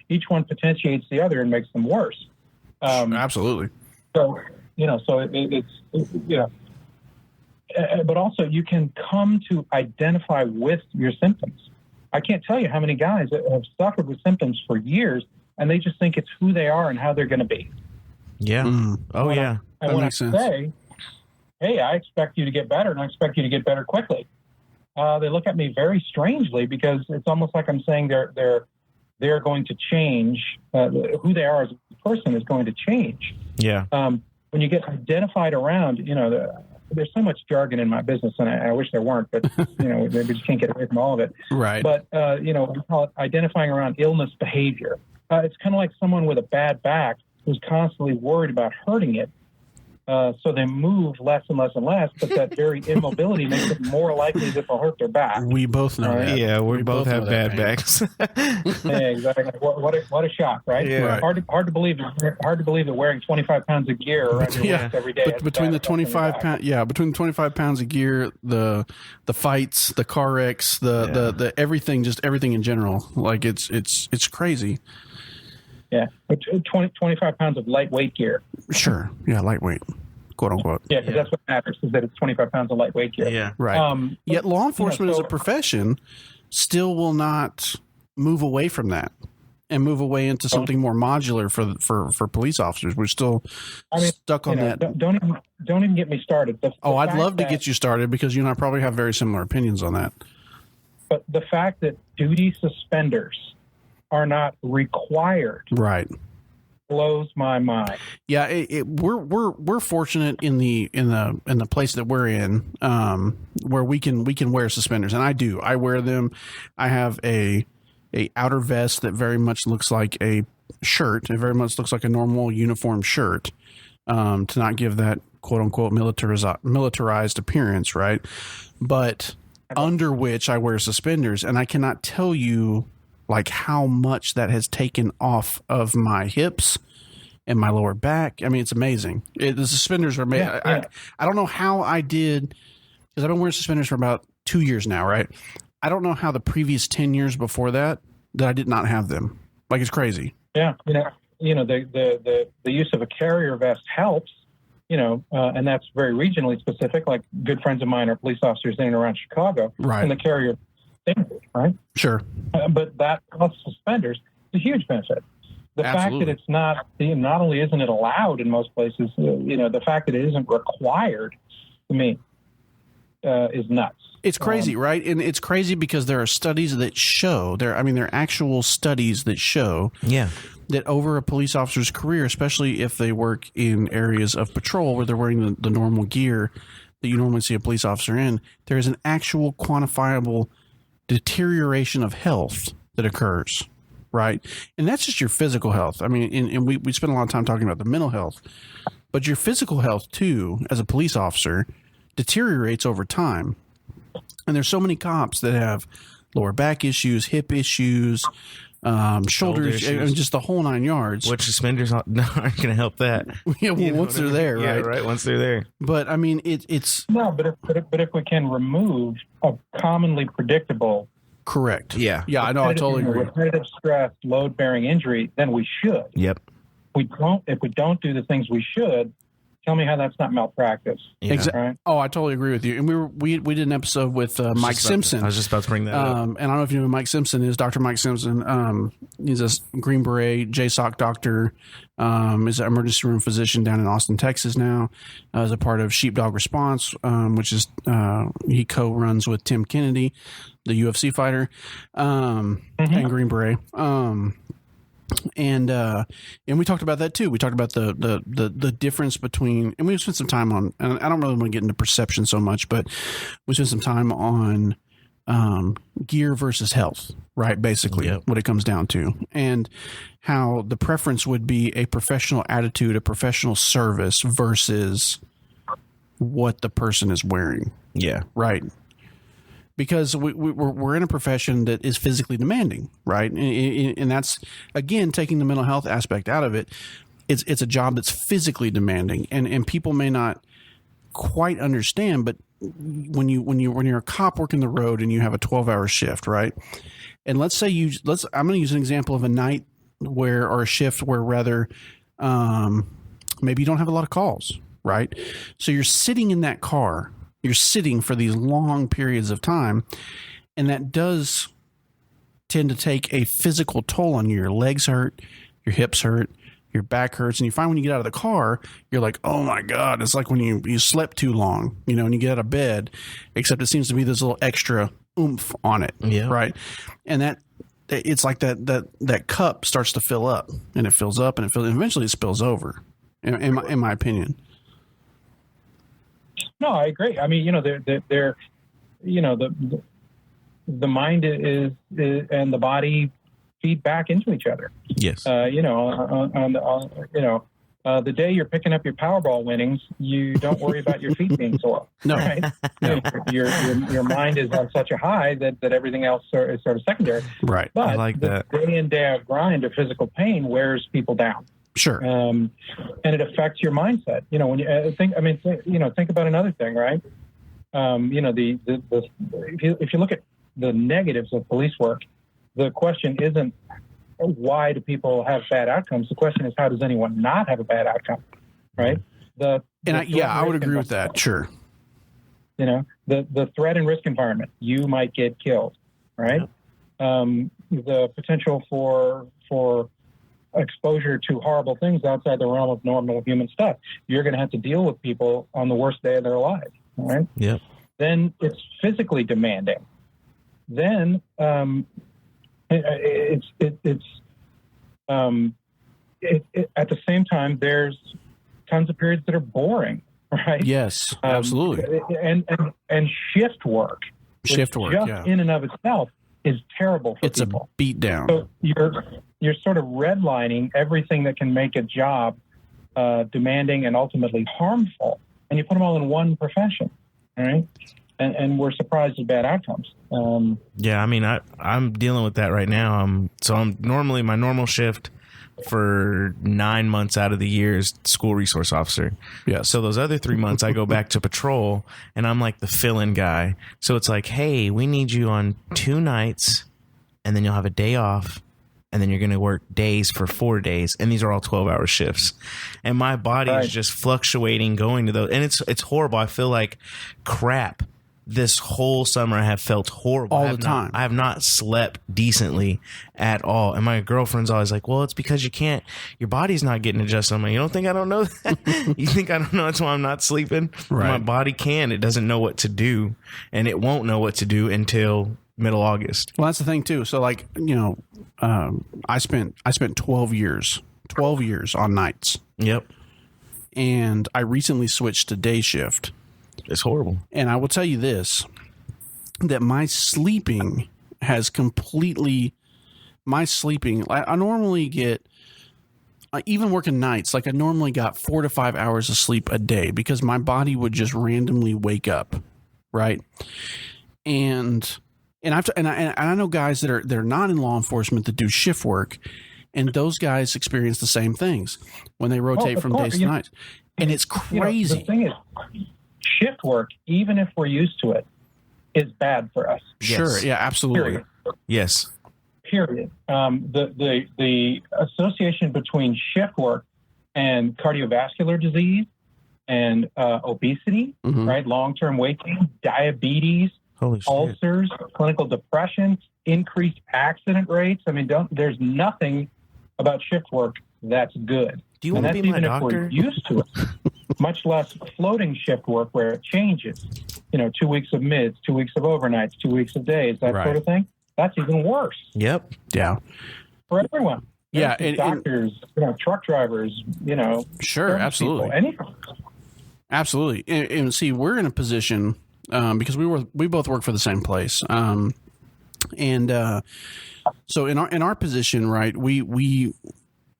each one potentiates the other and makes them worse. Absolutely. So, but also you can come to identify with your symptoms. I can't tell you how many guys that have suffered with symptoms for years, and they just think it's who they are and how they're going to be. Yeah. And when I say, hey, I expect you to get better, and I expect you to get better quickly, they look at me very strangely, because it's almost like I'm saying they're going to change. Who they are as a person is going to change. Yeah. When you get identified around, there's so much jargon in my business, and I wish there weren't, but we just can't get away from all of it. Right. But we call it identifying around illness behavior. It's kind of like someone with a bad back who's constantly worried about hurting it. So they move less and less and less, but that very immobility makes it more likely that they'll hurt their back. We both know that. Yeah, we both have bad backs. Yeah, exactly. What a shock, right? Yeah. Hard to believe that wearing 25 pounds of gear around your waist every day. But between the 25 pounds of gear, the fights, the car wrecks, the everything, just everything in general, like it's crazy. Yeah, 25 pounds of lightweight gear. Sure. Yeah, lightweight, quote unquote. Yeah, because that's what matters, is that it's 25 pounds of lightweight gear. Yeah, right. Yet law enforcement as a profession still will not move away from that and move away into something more modular for police officers. We're still stuck on that. Don't even get me started. I'd love to get you started, because you and I probably have very similar opinions on that. But the fact that duty suspenders are not required, right, blows my mind. Yeah, we're fortunate in the place that we're in, where we can wear suspenders, and I wear them. I have a outer vest that very much looks like a shirt. It very much looks like a normal uniform shirt, to not give that quote unquote militarized appearance, right? But under which I wear suspenders, and I cannot tell you like how much that has taken off of my hips and my lower back. I mean, it's amazing. The suspenders are made. Yeah. I don't know how I did, because I've been wearing suspenders for about 2 years now, right? I don't know how the previous 10 years before that I did not have them. Like, it's crazy. Yeah, the use of a carrier vest helps. And that's very regionally specific. Like, good friends of mine are police officers in and around Chicago, Right. and the carrier, right? Sure. But that plus suspenders is a huge benefit. The fact that it's not only isn't it allowed in most places, the fact that it isn't required, to me, is nuts. It's crazy, right? And it's crazy because there are studies that show there are actual studies that show that over a police officer's career, especially if they work in areas of patrol where they're wearing the normal gear that you normally see a police officer in, there is an actual quantifiable deterioration of health that occurs, right? And that's just your physical health. I mean, and we spend a lot of time talking about the mental health, but your physical health too, as a police officer, deteriorates over time. And there's so many cops that have lower back issues, hip issues, shoulders, and just the whole 9 yards. Which suspenders aren't going to help that. Yeah, well, once they're there, right? Yeah, right. Once they're there. But I mean, it's no. But if we can remove a commonly predictable, correct. Yeah. Yeah, I know. I totally agree. Repetitive stress, load-bearing injury, then we should. Yep. If we don't do the things we should, tell me how that's not malpractice. Yeah. Exactly. Right? Oh, I totally agree with you. And we did an episode with Mike Simpson. I was just about to bring that up. And I don't know if you know who Mike Simpson is, Dr. Mike Simpson. He's a Green Beret, JSOC doctor, is an emergency room physician down in Austin, Texas now, as a part of Sheepdog Response, which is he co-runs with Tim Kennedy, the UFC fighter, and Green Beret. And we talked about that too. We talked about the difference between, and we spent some time on, and I don't really want to get into perception so much, but we spent some time on gear versus health, right? Basically, what it comes down to, and how the preference would be a professional attitude, a professional service versus what the person is wearing. Yeah. Right. Because we're in a profession that is physically demanding, right? And that's, again, taking the mental health aspect out of it. It's a job that's physically demanding, and people may not quite understand. But when you're a cop working the road and you have a 12-hour shift, right? And let's say I'm going to use an example of a night or a shift where rather maybe you don't have a lot of calls, right? So you're sitting in that car. You're sitting for these long periods of time, and that does tend to take a physical toll on you. Your legs hurt, your hips hurt, your back hurts, and you find when you get out of the car, you're like, oh my God, it's like when you slept too long, and you get out of bed, except it seems to be this little extra oomph on it, right? And that it's like that cup starts to fill up, and it fills up, and eventually it spills over, in my opinion. No, I agree. I mean, they're the mind is and the body feed back into each other. Yes. The day you're picking up your Powerball winnings, you don't worry about your feet being sore. No. Right? No. Your mind is on such a high that everything else is sort of secondary. Right. But I like the that. day in, day out grind of physical pain wears people down. Sure. And it affects your mindset. When you think about another thing, right? If you look at the negatives of police work, the question isn't why do people have bad outcomes. The question is, how does anyone not have a bad outcome, right? I would agree with that. Sure. The threat and risk environment, you might get killed, right? The potential for exposure to horrible things outside the realm of normal human stuff. You're going to have to deal with people on the worst day of their lives, right? Yeah. Then it's physically demanding. Then it's at the same time, there's tons of periods that are boring, right? Yes, absolutely. And shift work. Shift work, just in and of itself is terrible for people. It's a beat down. So you're sort of redlining everything that can make a job demanding and ultimately harmful, and you put them all in one profession, all right? And we're surprised at bad outcomes. Yeah, I mean, I'm dealing with that right now. I'm normally my normal shift for 9 months out of the year is school resource officer. Yeah. So those other 3 months I go back to patrol, and I'm like the fill-in guy. So it's like, hey, we need you on 2 nights, and then you'll have a day off, and then you're going to work days for 4 days, and these are all 12-hour shifts. And my body is just fluctuating, going to those, and it's horrible. I feel like crap. This whole summer I have felt horrible. All the time. I have not slept decently at all. And my girlfriend's always like, well, it's because your body's not getting adjusted. I'm like, you don't think I don't know that? You think I don't know that's why I'm not sleeping? Right. My body it doesn't know what to do, and it won't know what to do until middle August. Well, that's the thing too. So like, I spent 12 years on nights. Yep. And I recently switched to day shift. It's horrible. And I will tell you this, that my sleeping, I normally get, even working nights, like I normally got 4 to 5 hours of sleep a day because my body would just randomly wake up. Right. And I know guys that are not in law enforcement that do shift work, and those guys experience the same things when they rotate from days to nights. And it's crazy. The thing is, shift work, even if we're used to it, is bad for us. Sure. Yes. Yeah, absolutely. Period. Yes. Period. The association between shift work and cardiovascular disease and obesity, right? Long-term weight gain, diabetes, ulcers, clinical depression, increased accident rates. I mean, there's nothing about shift work that's good. Do you want to be my doctor? If we're used to it, much less floating shift work where it changes. 2 weeks of mids, 2 weeks of overnights, 2 weeks of days, that sort of thing. That's even worse. Yep. Yeah. For everyone. Yeah. Doctors, truck drivers, Sure. Absolutely. People, anything. Absolutely. And see, we're in a position because we both work for the same place. So in our position, right,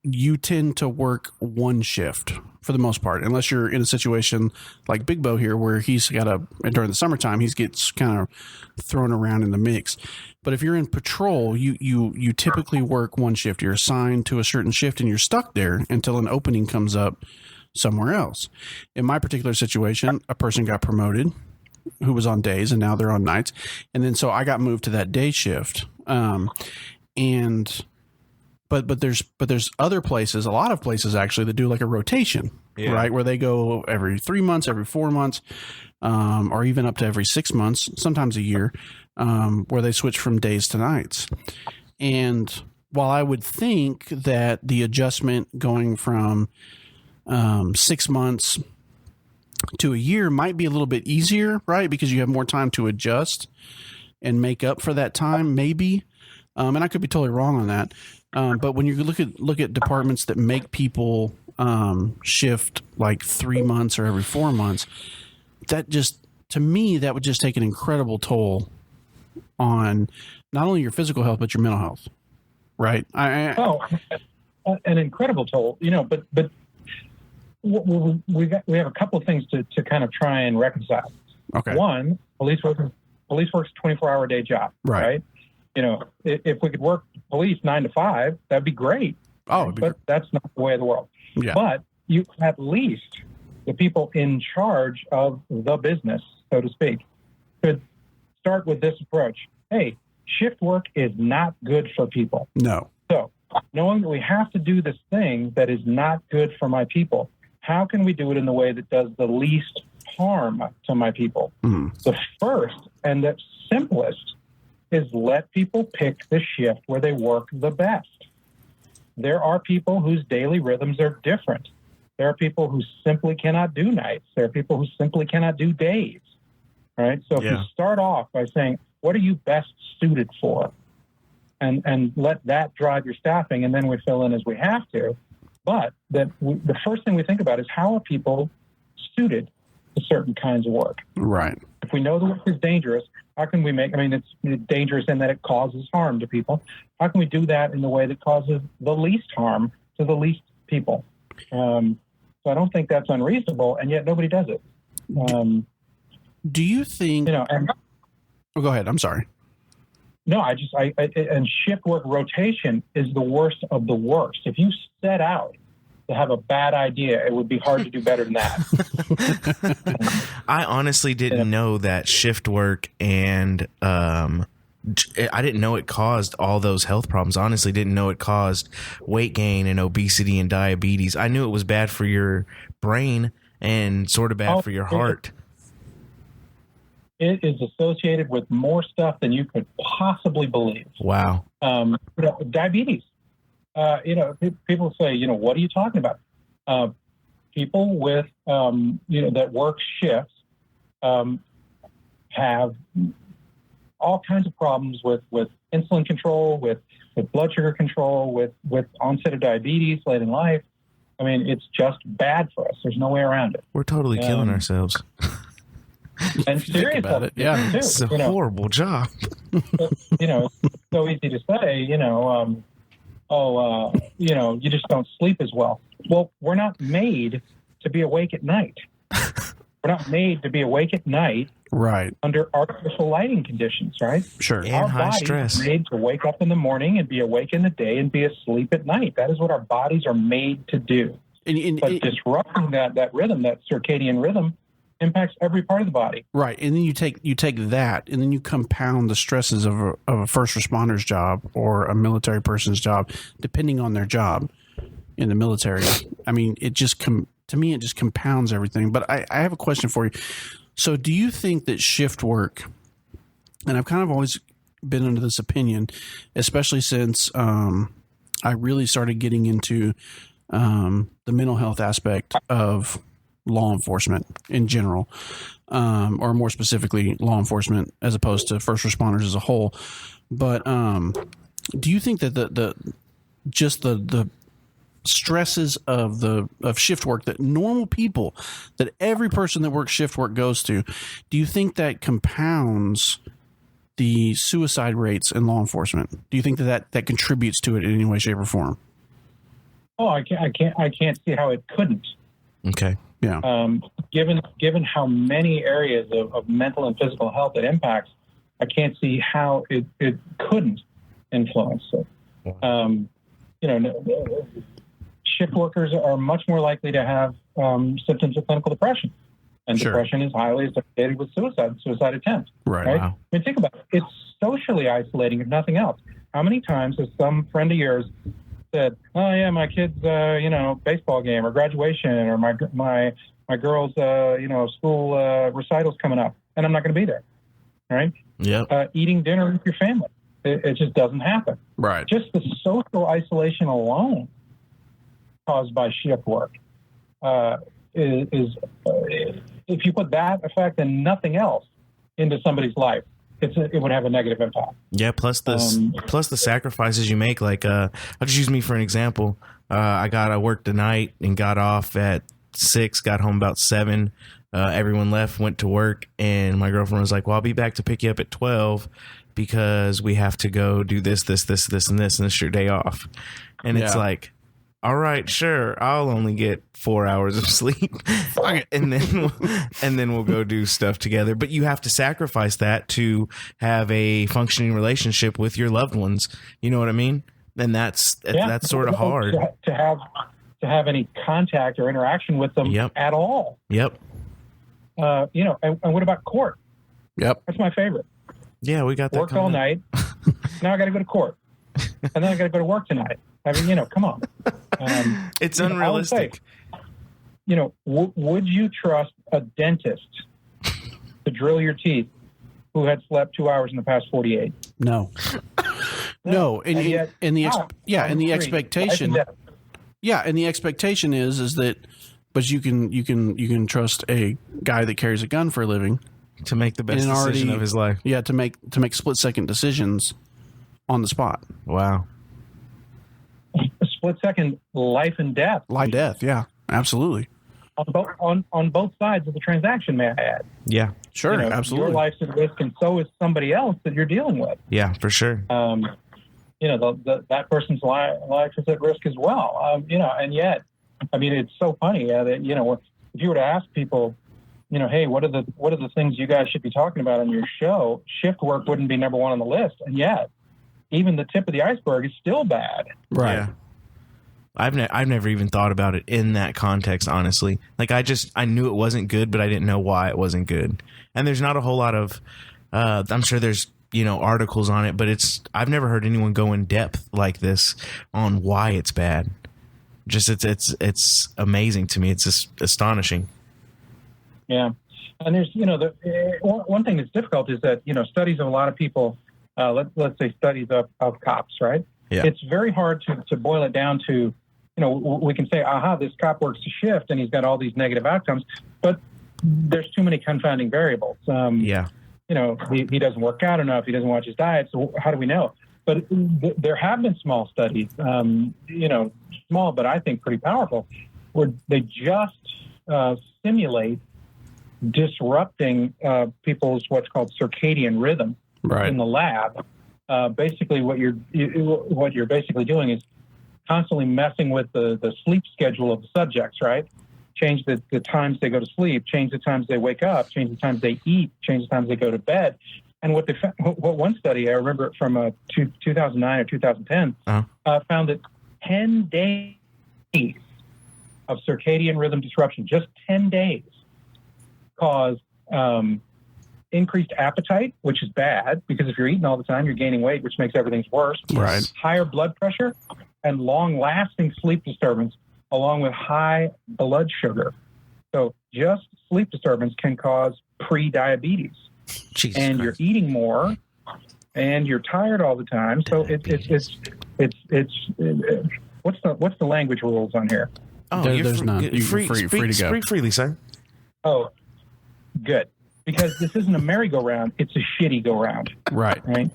you tend to work one shift for the most part, unless you're in a situation like Big Bo here, where he's during the summertime, he gets kind of thrown around in the mix. But if you're in patrol, you typically work one shift. You're assigned to a certain shift, and you're stuck there until an opening comes up somewhere else. In my particular situation, a person got promoted who was on days, and now they're on nights. And then so I got moved to that day shift. But there's other places, a lot of places actually, that do like a rotation, right? Where they go every 3 months, every 4 months, or even up to every 6 months, sometimes a year, where they switch from days to nights. And while I would think that the adjustment going from 6 months to a year might be a little bit easier, right? Because you have more time to adjust and make up for that time, maybe. And I could be totally wrong on that. But when you look at departments that make people shift like 3 months or every 4 months, to me, that would just take an incredible toll on not only your physical health, but your mental health. Right. An incredible toll, but we have a couple of things to kind of try and reconcile. Okay. One, police work's a 24-hour day job. Right. If we could work police 9 to 5, that'd be great. But that's not the way of the world. Yeah. But you at least the people in charge of the business, so to speak, could start with this approach. Hey, shift work is not good for people. No. So knowing that we have to do this thing that is not good for my people, how can we do it in the way that does the least harm to my people? The first and the simplest is let people pick the shift where they work the best. There are people whose daily rhythms are different. There are people who simply cannot do nights. There are people who simply cannot do days. All right. So if you start off by saying, what are you best suited for? And let that drive your staffing, and then we fill in as we have to, but the first thing we think about is how are people suited to certain kinds of work. Right. If we know the work is dangerous, how can we it's dangerous in that it causes harm to people. How can we do that in the way that causes the least harm to the least people? So I don't think that's unreasonable, and yet nobody does it. Do you think? Go ahead. I'm sorry. No, and shift work rotation is the worst of the worst. If you set out to have a bad idea, it would be hard to do better than that. I honestly didn't know that shift work and I didn't know it caused all those health problems. Honestly, didn't know it caused weight gain and obesity and diabetes. I knew it was bad for your brain and sort of bad for your heart. It is associated with more stuff than you could possibly believe. Wow. Diabetes. People say, what are you talking about? People with, that work shifts have all kinds of problems with insulin control, with blood sugar control, with onset of diabetes late in life. I mean, it's just bad for us. There's no way around it. We're totally killing ourselves. And serious about it. Yeah, too. It's a horrible job. It's so easy to say, you just don't sleep as well. Well, we're not made to be awake at night. We're not made to be awake at night, right, under artificial lighting conditions, right? Sure. And our high bodies stress. are made to wake up in the morning and be awake in the day and be asleep at night. That is what our bodies are made to do. But disrupting that rhythm, that circadian rhythm, impacts every part of the body. Right, and then you take that, and then you compound the stresses of a first responder's job or a military person's job, depending on their job in the military. I mean, it just compounds everything. But I have a question for you. So, do you think that shift work? And I've kind of always been under this opinion, especially since I really started getting into the mental health aspect of law enforcement in general, or more specifically law enforcement as opposed to first responders as a whole. But do you think that the stresses of shift work that normal people, that every person that works shift work goes to, do you think that compounds the suicide rates in law enforcement? Do you think that contributes to it in any way, shape, or form? Oh, I can't see how it couldn't. Okay. Yeah. Given how many areas of mental and physical health it impacts, I can't see how it couldn't influence it. Shift workers are much more likely to have symptoms of clinical depression, and Sure. depression is highly associated with suicide attempts. Right. Wow. I mean, think about it. It's socially isolating, if nothing else. How many times has some friend of yours said, "Oh yeah, my kid's baseball game or graduation, or my girl's school recital's coming up, and I'm not going to be there." Right? Yep. Eating dinner with your family, it just doesn't happen. Right. Just the social isolation alone caused by shift work is if you put that effect and nothing else into somebody's life, it would have a negative impact. Yeah. Plus the sacrifices you make. Like, I'll just use me for an example. I worked tonight and got off at 6, got home about 7. Everyone left, went to work, and my girlfriend was like, "Well, I'll be back to pick you up at 12 because we have to go do this, and this, and this is your day off." And it's like, all right, sure, I'll only get 4 hours of sleep, and then we'll go do stuff together. But you have to sacrifice that to have a functioning relationship with your loved ones. You know what I mean? And that's sort of hard to have any contact or interaction with them at all. Yep. And what about court? Yep. That's my favorite. Yeah, we got that. Worked all night. Now I got to go to court, and then I got to go to work tonight. I mean, come on. It's unrealistic. Would you trust a dentist to drill your teeth who had slept 2 hours in the past 48? No. No. And the expectation. Yeah, and the expectation is that, but you can trust a guy that carries a gun for a living to make the best decision of his life. Yeah, to make split second decisions on the spot. Wow. split second life and death. Life and death, yeah, absolutely. On both sides of the transaction, may I add? Yeah, sure, absolutely. Your life's at risk, and so is somebody else that you're dealing with. Yeah, for sure. That person's life is at risk as well. And yet, I mean, it's so funny that if you were to ask people, hey, what are the things you guys should be talking about on your show? Shift work wouldn't be number one on the list, and yet, even the tip of the iceberg is still bad. Right. Yeah. I've never even thought about it in that context, honestly. Like I knew it wasn't good, but I didn't know why it wasn't good. And there's not a whole lot of, I'm sure there's, articles on it, but I've never heard anyone go in depth like this on why it's bad. Just it's amazing to me. It's just astonishing. Yeah. And there's, one thing that's difficult is that, studies of a lot of people, let's say studies of cops, right? Yeah. It's very hard to boil it down to, we can say, this cop works a shift and he's got all these negative outcomes, but there's too many confounding variables. He doesn't work out enough. He doesn't watch his diet. So how do we know? But there have been small studies, small, but I think pretty powerful, where they just simulate disrupting people's what's called circadian rhythm in the lab. Basically, what you're basically doing is constantly messing with the sleep schedule of the subjects, right? Change the times they go to sleep, change the times they wake up, change the times they eat, change the times they go to bed. And what one study, I remember it from 2009 or 2010, found that 10 days of circadian rhythm disruption, just 10 days, cause increased appetite, which is bad because if you're eating all the time, you're gaining weight, which makes everything worse. Right. Higher blood pressure and long-lasting sleep disturbance, along with high blood sugar. So just sleep disturbance can cause pre-diabetes. Jesus and Christ. You're eating more, and you're tired all the time. So it's what's the language rules on here? Oh, there's none. You're free to go. Speak freely, sir. Oh, good. Because this isn't a merry-go-round; it's a shitty go-round. Right. Right.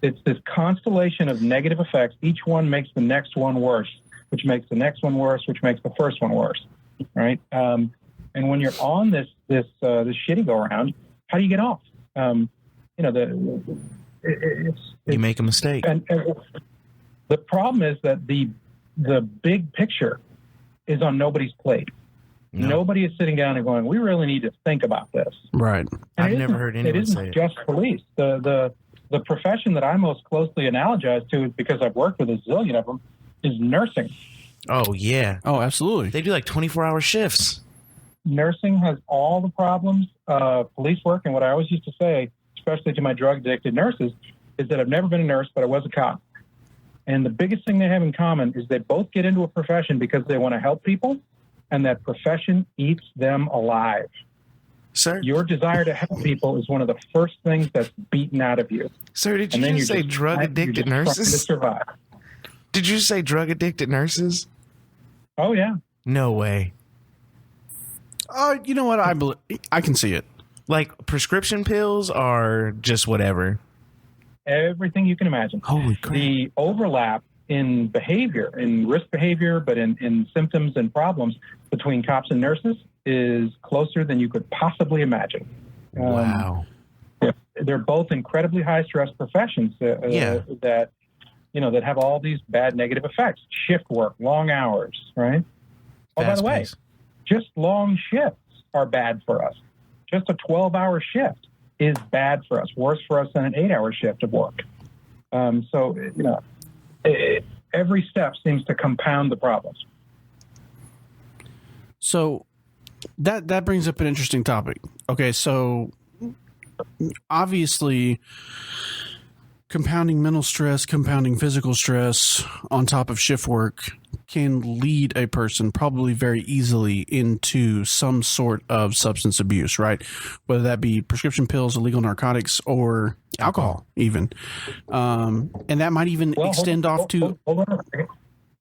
It's this constellation of negative effects. Each one makes the next one worse, which makes the next one worse, which makes the first one worse. Right. And when you're on this shitty go-round, how do you get off? You make a mistake. And the problem is that the big picture is on nobody's plate. No. Nobody is sitting down and going, we really need to think about this. Right. I've never heard anyone say it. It isn't just police. The profession that I most closely analogize to, because I've worked with a zillion of them, is nursing. Oh, yeah. Oh, absolutely. They do like 24-hour shifts. Nursing has all the problems police work. And what I always used to say, especially to my drug-addicted nurses, is that I've never been a nurse, but I was a cop. And the biggest thing they have in common is they both get into a profession because they want to help people, and that profession eats them alive. Sir? Your desire to help people is one of the first things that's beaten out of you. Sir, did you just say drug-addicted nurses? To survive. Did you say drug-addicted nurses? Oh, yeah. No way. You know what? I can see it. Like prescription pills are just whatever. Everything you can imagine. Holy crap. The overlap in behavior, in risk behavior, but in symptoms and problems between cops and nurses is closer than you could possibly imagine. Wow. They're both incredibly high stress professions that have all these bad negative effects. Shift work, long hours, right? Oh, by the way, just long shifts are bad for us. Just a 12-hour shift is bad for us, worse for us than an 8-hour shift of work. Every step seems to compound the problems. So that brings up an interesting topic. Okay, so obviously compounding mental stress, compounding physical stress on top of shift work can lead a person probably very easily into some sort of substance abuse, right? Whether that be prescription pills, illegal narcotics, or alcohol even. And that might even extend off to... Hold on a second.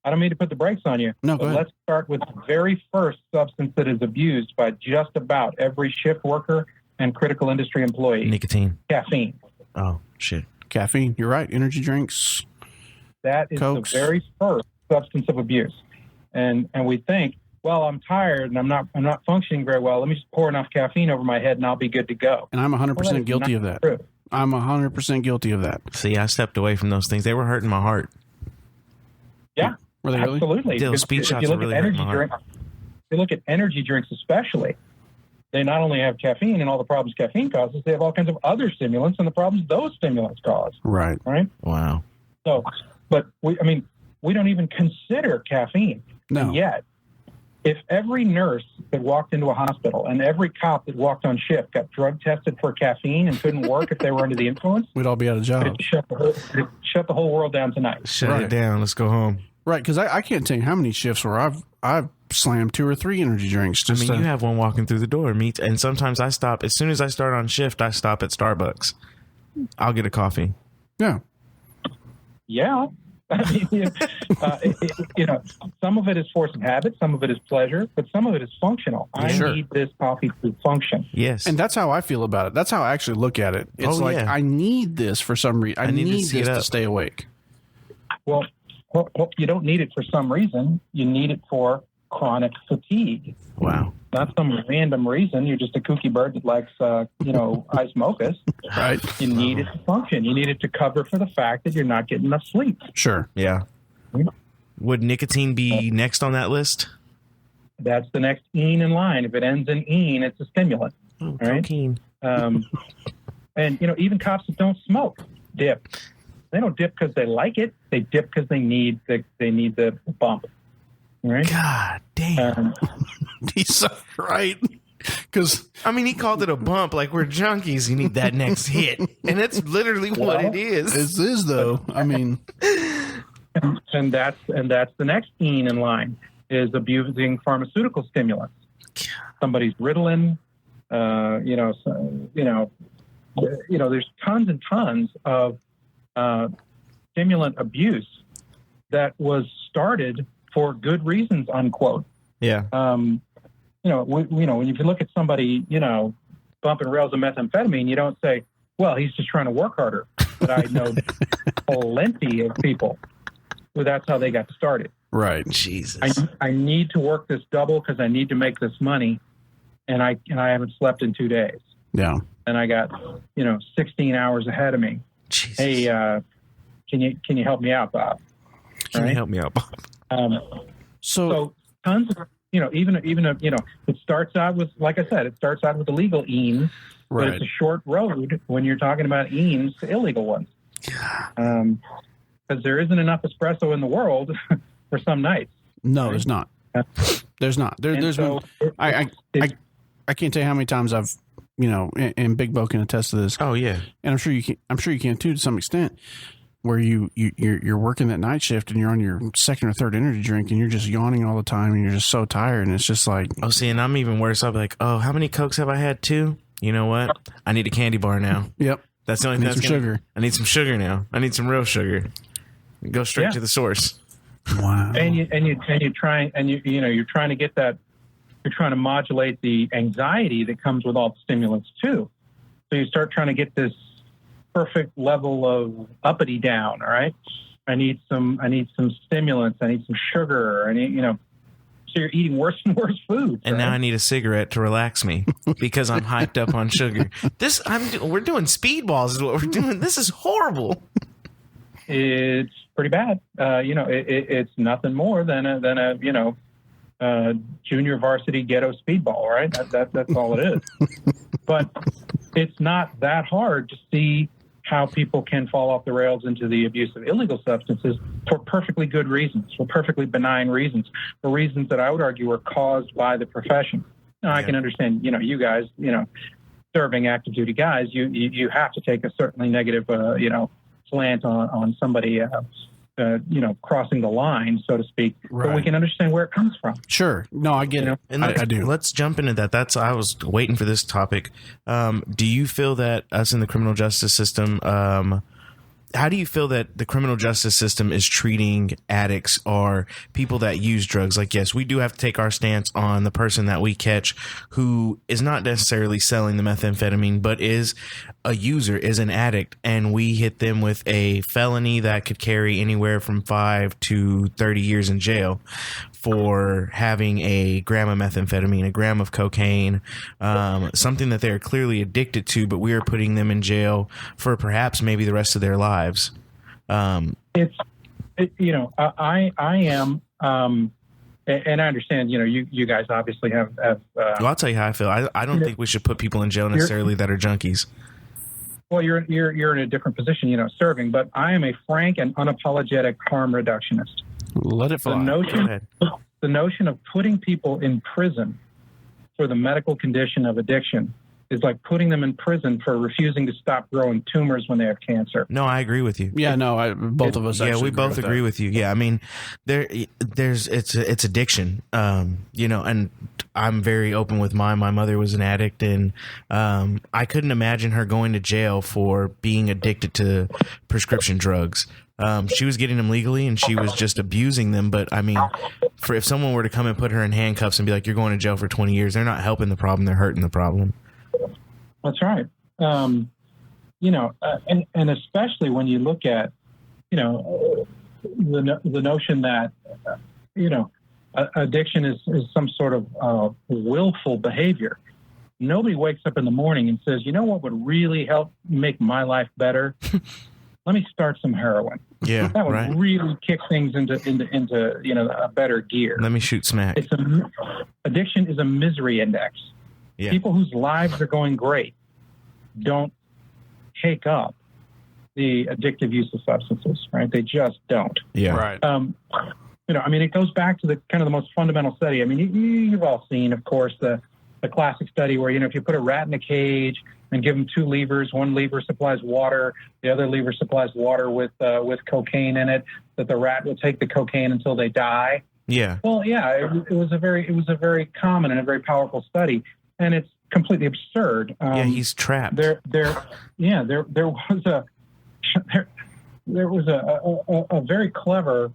I don't mean to put the brakes on you. No, go ahead. Let's start with the very first substance that is abused by just about every shift worker and critical industry employee. Nicotine. Caffeine. Oh, shit. Caffeine. You're right. Energy drinks. That is Cokes. the very first substance of abuse. And we think, well, I'm tired and I'm not functioning very well. Let me just pour enough caffeine over my head and I'll be good to go. And I'm 100% Well, that is guilty of not that. true. I'm 100% guilty of that. See, I stepped away from those things. They were hurting my heart. Yeah, Were they really? absolutely. Those Because speed if shots you are look really at hurting energy my heart. drinks, you look at energy drinks especially, they not only have caffeine and all the problems caffeine causes, they have all kinds of other stimulants and the problems those stimulants cause. Right. Right? Wow. So, but we don't even consider caffeine. No. And yet, if every nurse that walked into a hospital and every cop that walked on shift got drug tested for caffeine and couldn't work if they were under the influence, We'd all be out of job. it'd shut the whole world down tonight. Shut Right. it down. Let's go home. Right, because I can't tell you how many shifts where I've slammed 2 or 3 energy drinks. I Just mean, you have one walking through the door. And sometimes I stop. As soon as I start on shift, I stop at Starbucks. I'll get a coffee. yeah. Yeah. I mean, some of it is force of habit, some of it is pleasure, but some of it is functional. I Sure. need this coffee to function. Yes. And that's how I feel about it. That's how I actually look at it. It's Oh, like yeah. I need this for some reason. I need to need see this it to up. stay awake. Well, you don't need it for some reason. You need it for chronic fatigue. Wow. Not some random reason. You're just a kooky bird that likes, ice mochas. Right. You need it to function. You need it to cover for the fact that you're not getting enough sleep. Sure. Yeah. Would nicotine be next on that list? That's the next "een" in line. If it ends in "een," it's a stimulant. Oh, Right. cocaine. And even cops that don't smoke dip. They don't dip because they like it. They dip because they need the bump. Right. God damn. He's so right. Because I mean, he called it a bump like we're junkies. You need that next hit. And that's literally what it is. it is, though. I mean, And that's the next "een" in line is abusing pharmaceutical stimulants. Somebody's Ritalin. There's tons and tons of stimulant abuse that was started for good reasons, unquote. Yeah. When you look at somebody, bumping rails of methamphetamine, you don't say, well, he's just trying to work harder. But I know plenty of people who that's how they got started. right. Jesus. I need to work this double because I need to make this money, and I haven't slept in 2 days, Yeah. and I got 16 hours ahead of me. Jesus. Hey, can you help me out, Bob? Can you Right? help me out, Bob? So Tons of it starts out with, like I said, it starts out with illegal eens, but right. it's a short road when you're talking about eens to illegal ones. Because there isn't enough espresso in the world for some nights. No, there's not. There's not. There's so been, I can't tell you how many times I've and Big Bo can attest to this. Oh, yeah. And I'm sure you can too to some extent, where you're working that night shift and you're on your second or third energy drink and you're just yawning all the time and you're just so tired and it's just like, Oh, see, and I'm even worse. I'll be like, oh, how many Cokes have I had? 2? You know what? I need a candy bar now. yep, That's the only I need thing. some sugar. I need some sugar now. I need some real sugar. Go straight Yeah. to the source. wow, and you're trying to get that. You're trying to modulate the anxiety that comes with all the stimulants too. So you start trying to get this perfect level of uppity down. All right, I need some stimulants. I need some sugar. So you're eating worse and worse foods. And now I need a cigarette to relax me because I'm hyped up on sugar. We're doing speedballs is what we're doing. This is horrible. It's pretty bad. It's nothing more than a junior varsity ghetto speedball, right? That's all it is. But it's not that hard to see how people can fall off the rails into the abuse of illegal substances for perfectly good reasons, for perfectly benign reasons, for reasons that I would argue are caused by the profession. Now, I can understand, you guys, serving active duty guys, you have to take a certainly negative, slant on somebody, crossing the line, so to speak. But we Right. can understand where it comes from. sure. No, I get it. And I do. Let's jump into that. I was waiting for this topic. Do you feel that us in the criminal justice system how do you feel that the criminal justice system is treating addicts or people that use drugs? Like, yes, we do have to take our stance on the person that we catch who is not necessarily selling the methamphetamine, but is a user, is an addict, and we hit them with a felony that could carry anywhere from 5 to 30 years in jail for having a gram of methamphetamine, a gram of cocaine, something that they're clearly addicted to, but we are putting them in jail for perhaps maybe the rest of their lives. I am, and I understand, you guys obviously have well, I'll tell you how I feel. I don't think we should put people in jail necessarily that are junkies. Well, you're in a different position, serving, but I am a frank and unapologetic harm reductionist. Let it fly. The notion of putting people in prison for the medical condition of addiction is like putting them in prison for refusing to stop growing tumors when they have cancer. No, I agree with you. Yeah, no, both of us. Yeah, we both agree with you. Yeah, I mean, it's addiction. And I'm very open with mine. My mother was an addict, and I couldn't imagine her going to jail for being addicted to prescription drugs. She was getting them legally and she was just abusing them. But I mean, if someone were to come and put her in handcuffs and be like, you're going to jail for 20 years, they're not helping the problem. They're hurting the problem. That's right. And especially when you look at, the notion that, addiction is some sort of willful behavior. Nobody wakes up in the morning and says, you know what would really help make my life better? Let me start some heroin. Yeah, that would really kick things into a better gear. Let me shoot smack. Addiction is a misery index. Yeah. People whose lives are going great don't take up the addictive use of substances, right? They just don't. Yeah. Right. It goes back to the kind of the most fundamental study. I mean, you've all seen, of course, the classic study where, if you put a rat in a cage and give them 2 levers, one lever supplies water, the other lever supplies water with cocaine in it, that the rat will take the cocaine until they die. Yeah. Well, yeah, it was a very common and a very powerful study, and it's completely absurd. He's trapped. There was a very clever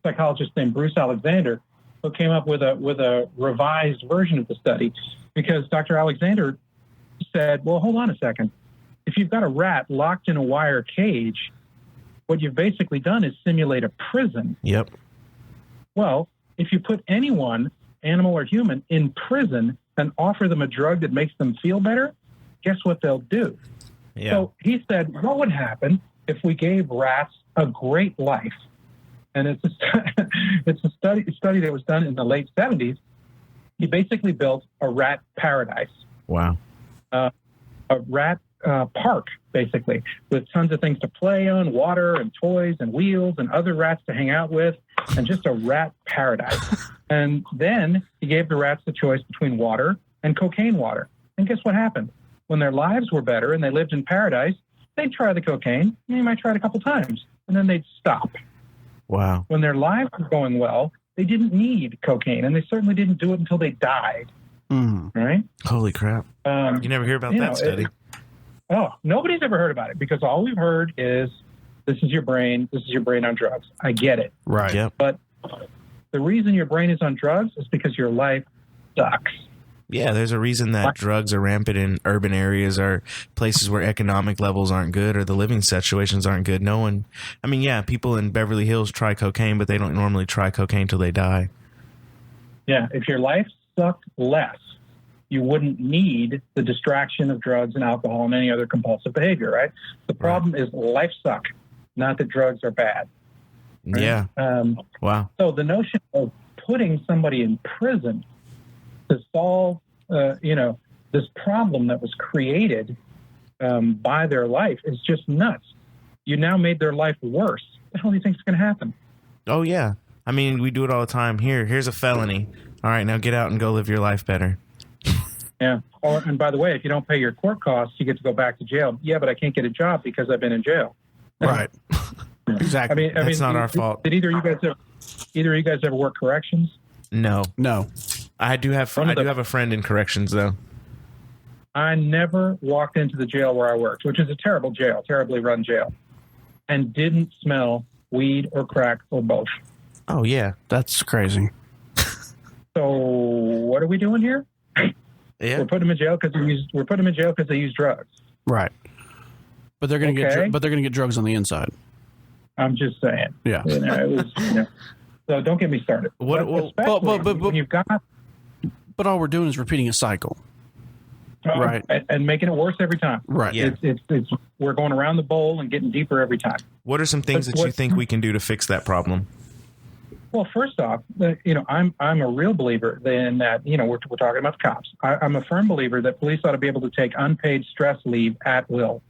psychologist named Bruce Alexander who came up with a revised version of the study, because Dr. Alexander said, well, hold on a second. If you've got a rat locked in a wire cage, what you've basically done is simulate a prison. Yep. Well, if you put anyone, animal or human, in prison and offer them a drug that makes them feel better, guess what they'll do? Yeah. So he said, what would happen if we gave rats a great life? And it's a study that was done in the late 70s. He basically built a rat paradise. Wow. A rat park, basically, with tons of things to play on, water and toys and wheels and other rats to hang out with, and just a rat paradise. And then he gave the rats the choice between water and cocaine water. And guess what happened? When their lives were better and they lived in paradise, they'd try the cocaine. They might try it a couple times, and then they'd stop. Wow. When their lives were going well, they didn't need cocaine, and they certainly didn't do it until they died. Right? Holy crap. You never hear about that study. Nobody's ever heard about it, because all we've heard is, this is your brain on drugs. I get it. Right. Yep. But the reason your brain is on drugs is because your life sucks. Yeah, there's a reason that drugs are rampant in urban areas or places where economic levels aren't good or the living situations aren't good. People in Beverly Hills try cocaine, but they don't normally try cocaine till they die. Yeah, if your life sucked less, you wouldn't need the distraction of drugs and alcohol and any other compulsive behavior, right? The problem is life suck, not that drugs are bad. Right? Yeah. Wow. So the notion of putting somebody in prison to solve, this problem that was created by their life is just nuts. You now made their life worse. What the hell do you think is going to happen? Oh, yeah. I mean, we do it all the time. Here's a felony. All right, now get out and go live your life better. Yeah. And by the way, if you don't pay your court costs, you get to go back to jail. Yeah, but I can't get a job because I've been in jail. Right. Exactly. That's not our fault. Did either of you guys ever work corrections? No. No. I do have a friend in corrections, though. I never walked into the jail where I worked, which is a terrible jail, terribly run jail, and didn't smell weed or crack or both. Oh, yeah. That's crazy. So what are we doing here? Yeah. We're putting them in jail because they use drugs. Right. But they're going to get drugs on the inside. I'm just saying. Yeah. So don't get me started. But when you've got, but all we're doing is repeating a cycle. Right. And making it worse every time. Right. Yeah. It's we're going around the bowl and getting deeper every time. What are some things that you think we can do to fix that problem? Well, first off, I'm a real believer in that, we're talking about the cops. I'm a firm believer that police ought to be able to take unpaid stress leave at will.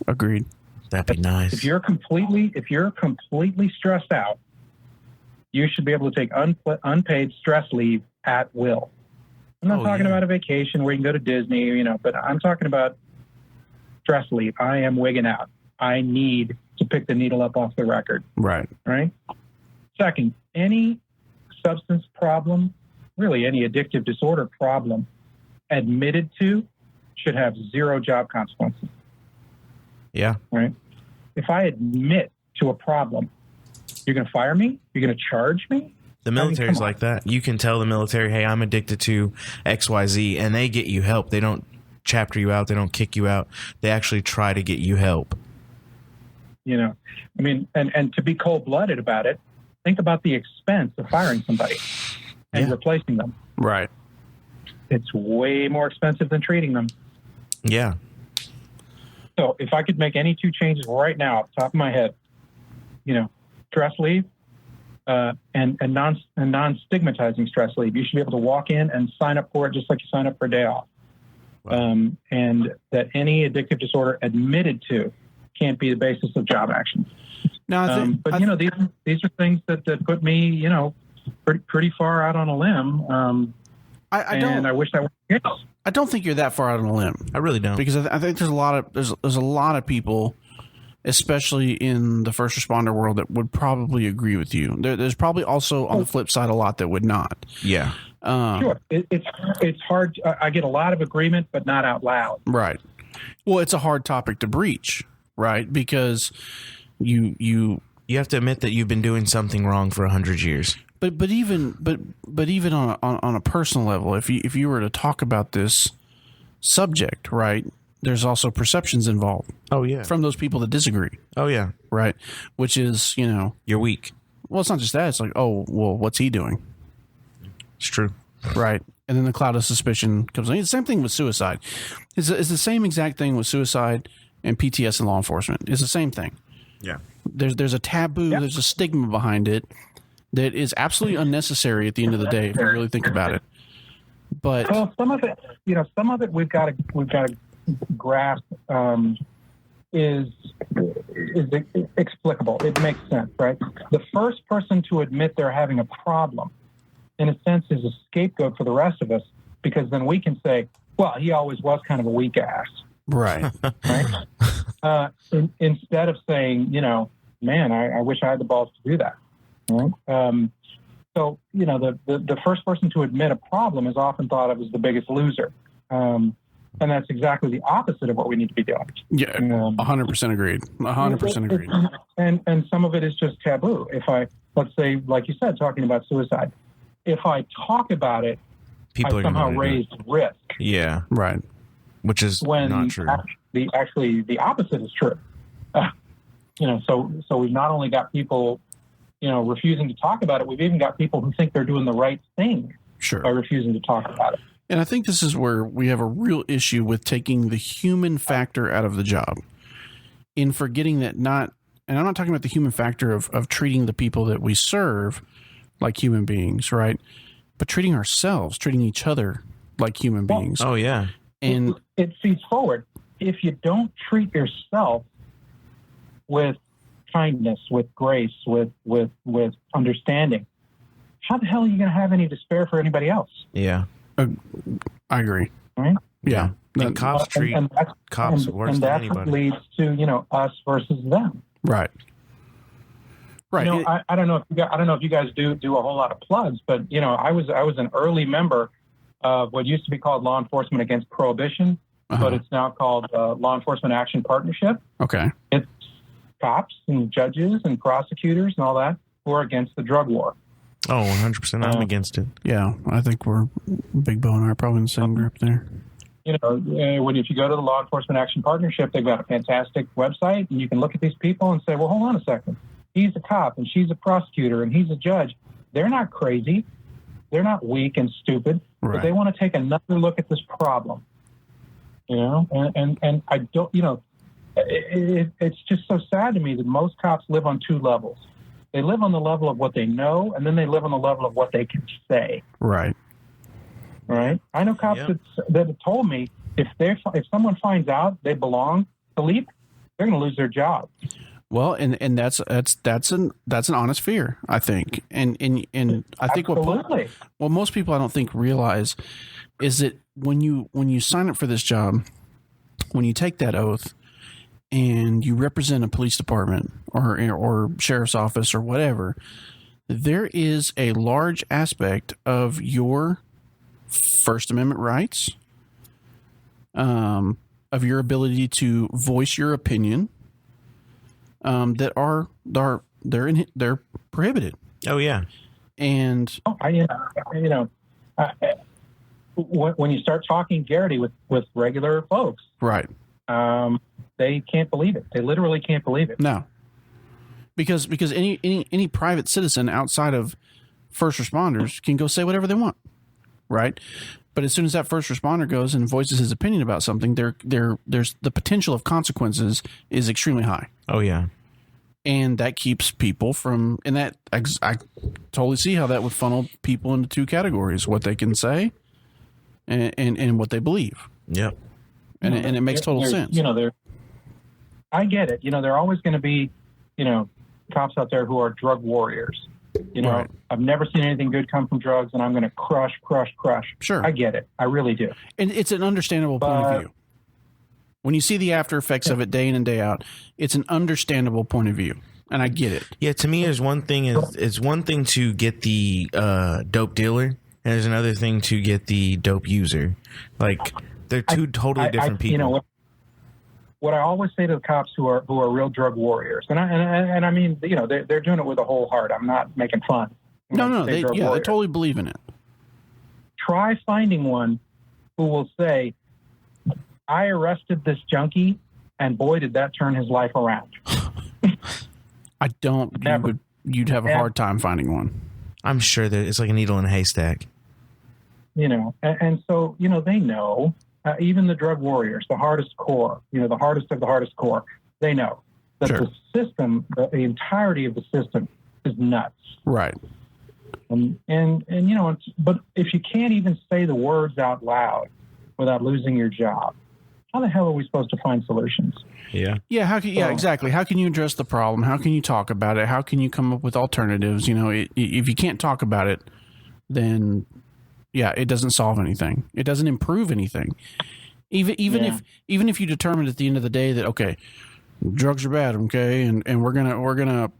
Agreed. That'd be nice. If you're completely stressed out, you should be able to take unpaid stress leave at will. I'm not talking about a vacation where you can go to Disney, but I'm talking about stress leave. I am wigging out. I need to pick the needle up off the record. Right. Right. Second, any substance problem, really any addictive disorder problem, admitted to should have zero job consequences. Yeah. Right. If I admit to a problem, you're going to fire me? You're going to charge me? The military's like that. You can tell the military, hey, I'm addicted to XYZ, and they get you help. They don't chapter you out. They don't kick you out. They actually try to get you help. And to be cold-blooded about it, think about the expense of firing somebody and replacing them. Right. It's way more expensive than treating them. Yeah. So if I could make any two changes right now off the top of my head, stress leave and non-stigmatizing stress leave. You should be able to walk in and sign up for it just like you sign up for a day off. Wow. And that any addictive disorder admitted to can't be the basis of job action. No, these are things that put me, pretty far out on a limb. I wish I were. I don't think you're that far out on a limb. I really don't, because I think there's a lot of people, especially in the first responder world, that would probably agree with you. There's probably also on the flip side a lot that would not. Yeah. Sure. It's hard. I get a lot of agreement, but not out loud. Right. Well, it's a hard topic to breach, right? Because you have to admit that you've been doing something wrong for 100 years. But even on a personal level, if you were to talk about this subject, right, there's also perceptions involved. Oh yeah. From those people that disagree. Oh yeah. Right. Which is, you're weak. Well, it's not just that. It's like, oh, well, what's he doing? It's true. Right. And then the cloud of suspicion comes in. It's the same thing with suicide. It's the same exact thing with suicide and PTSD in law enforcement. It's the same thing. Yeah. There's a taboo. Yep. There's a stigma behind it that is absolutely unnecessary at the end of the day if you really think about it. But some of it we've got to grasp is explicable. It makes sense, right? The first person to admit they're having a problem, in a sense, is a scapegoat for the rest of us, because then we can say, well, he always was kind of a weak ass. Right. Right? Instead of saying, man, I wish I had the balls to do that. Right? So, the first person to admit a problem is often thought of as the biggest loser. And that's exactly the opposite of what we need to be doing. Yeah, 100% agreed. 100% agreed. And some of it is just taboo. Let's say, like you said, talking about suicide, if I talk about it, people I somehow raise risk. Yeah, right. Which is not true. Actually, the opposite is true. So we've not only got people, refusing to talk about it, we've even got people who think they're doing the right thing by refusing to talk about it. And I think this is where we have a real issue with taking the human factor out of the job, in forgetting that and I'm not talking about the human factor of treating the people that we serve like human beings, right? But treating ourselves, treating each other like human beings. Oh, yeah. And it feeds forward. If you don't treat yourself with kindness, with grace, with understanding, how the hell are you going to have any despair for anybody else? Yeah. I agree. Right? Yeah. And cops treat cops worse than anybody. And that's what leads to, us versus them. Right. Right. I don't know if you guys do a whole lot of plugs, but I was an early member of what used to be called Law Enforcement Against Prohibition, but it's now called Law Enforcement Action Partnership. Okay. It's cops and judges and prosecutors and all that who are against the drug war. Oh, 100%. I'm against it. Yeah, I think we're Big Bo and I are probably in the same group there. You know, if you go to the Law Enforcement Action Partnership, they've got a fantastic website, and you can look at these people and say, well, hold on a second. He's a cop, and she's a prosecutor, and he's a judge. They're not crazy. They're not weak and stupid, but they want to take another look at this problem. You know, and I don't, you know, it's just so sad to me that most cops live on two levels. They live on the level of what they know, and then they live on the level of what they can say. Right. Right. I know cops that have told me if someone finds out they belong to LEAP, they're going to lose their job. Well, and that's an honest fear, I think, and I think what most people I don't think realize is that when you sign up for this job, when you take that oath, and you represent a police department or sheriff's office or whatever, there is a large aspect of your First Amendment rights, of your ability to voice your opinion, that they're prohibited. Oh yeah, and when you start talking Garrity with regular folks, right? They can't believe it. They literally can't believe it. No, because any private citizen outside of first responders can go say whatever they want, right? But as soon as that first responder goes and voices his opinion about something, there's the potential of consequences is extremely high. Oh yeah, and that keeps people from. And that I totally see how that would funnel people into two categories: what they can say, and what they believe. Yep. And it makes total sense. I get it. There are always going to be, cops out there who are drug warriors. Right. I've never seen anything good come from drugs, and I'm going to crush. Sure. I get it. I really do. And it's an understandable point of view. When you see the after effects of it day in and day out, it's an understandable point of view. And I get it. Yeah, to me, there's one thing it's one thing to get the dope dealer, and there's another thing to get the dope user. Like, they're two totally different people. What I always say to the cops who are real drug warriors, and I mean, they're doing it with a whole heart. I'm not making fun. No, they totally believe in it. Try finding one who will say, I arrested this junkie, and boy, did that turn his life around. I don't. You'd have a hard time finding one. I'm sure that it's like a needle in a haystack. And so, they know, even the drug warriors, the hardest core, the hardest of the hardest core, they know that the system, the entirety of the system is nuts. Right. But if you can't even say the words out loud without losing your job, how the hell are we supposed to find solutions? Yeah. Yeah. Exactly. How can you address the problem? How can you talk about it? How can you come up with alternatives? If you can't talk about it, then it doesn't solve anything. It doesn't improve anything. Even if you determine at the end of the day that, okay, drugs are bad. Okay. And we're gonna,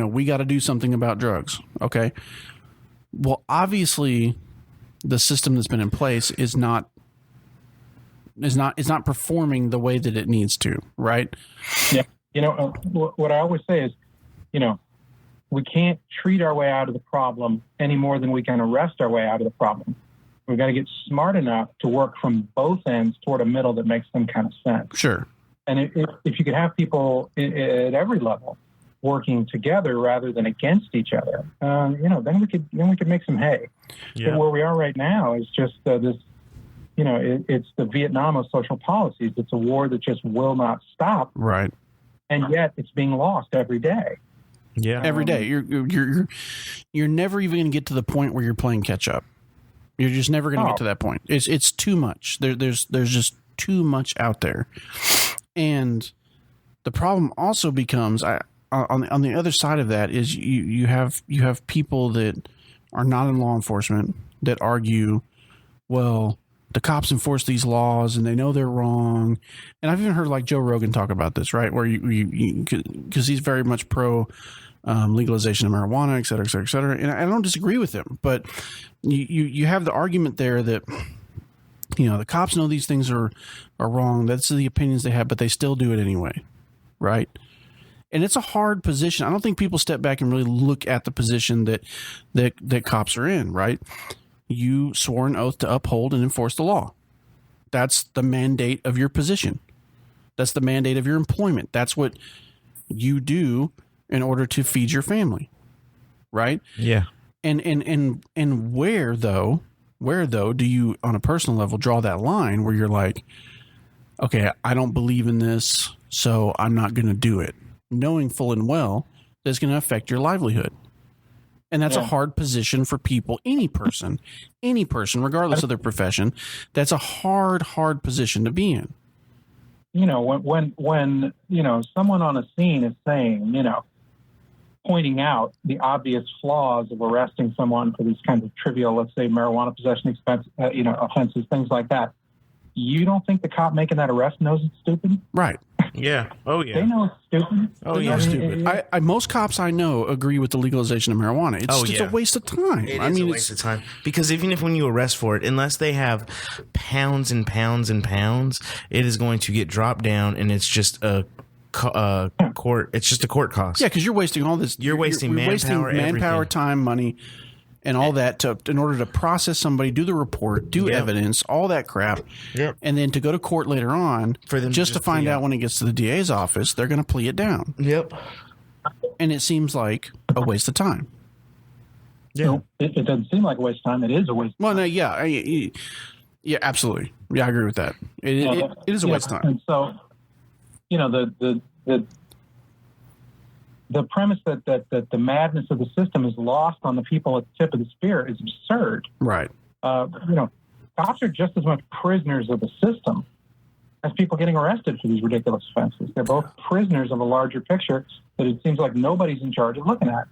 we got to do something about drugs. Okay. Well, obviously the system that's been in place is not performing the way that it needs to. Right. Yeah. What I always say is, we can't treat our way out of the problem any more than we can arrest our way out of the problem. We've got to get smart enough to work from both ends toward a middle that makes some kind of sense. Sure. And if you could have people at every level working together rather than against each other, then we could make some hay. Yeah. But where we are right now is just this. It's the Vietnam of social policies. It's a war that just will not stop. Right. And yet it's being lost every day. Yeah. Every day. You're never even going to get to the point where you're playing catch up. You're just never going to get to that point. It's too much. There's just too much out there. And the problem also becomes on the other side of that is you have people that are not in law enforcement that argue, well, the cops enforce these laws and they know they're wrong. And I've even heard like Joe Rogan talk about this, right? Where because he's very much pro legalization of marijuana, et cetera, et cetera, et cetera. And I don't disagree with him, but you have the argument there that, the cops know these things are wrong. That's the opinions they have, but they still do it anyway. Right. And it's a hard position. I don't think people step back and really look at the position that cops are in. Right. You swore an oath to uphold and enforce the law. That's the mandate of your position. That's the mandate of your employment. That's what you do in order to feed your family. Right. Yeah. And where though do you, on a personal level, draw that line where you're like, okay, I don't believe in this, so I'm not going to do it, knowing full and well that it's going to affect your livelihood. And that's a hard position for people, any person, regardless of their profession. That's a hard position to be in. When someone on a scene is saying, pointing out the obvious flaws of arresting someone for these kinds of trivial, let's say, marijuana possession offenses, things like that. You don't think the cop making that arrest knows it's stupid? Right. Yeah. Oh, yeah. They know it's stupid. Oh, yeah. Stupid. Most cops I know agree with the legalization of marijuana. It's just a waste of time. It is a waste of time. Because even if when you arrest for it, unless they have pounds and pounds and pounds, it is going to get dropped down, and it's just a court. It's just a court cost. Yeah, because you're wasting all this. You're wasting manpower, time, money, and all that in order to process somebody, do the report, do evidence, all that crap, and then to go to court later on for them just to find out when it gets to the DA's office, they're going to plea it down. Yep. And it seems like a waste of time. Yeah, no, it doesn't seem like a waste of time. It is a waste of time. Well, no, yeah, absolutely. Yeah, I agree with that. It is a waste of time. And so, the premise that the madness of the system is lost on the people at the tip of the spear is absurd. Right. Cops are just as much prisoners of the system as people getting arrested for these ridiculous offenses. They're both prisoners of a larger picture that it seems like nobody's in charge of looking at.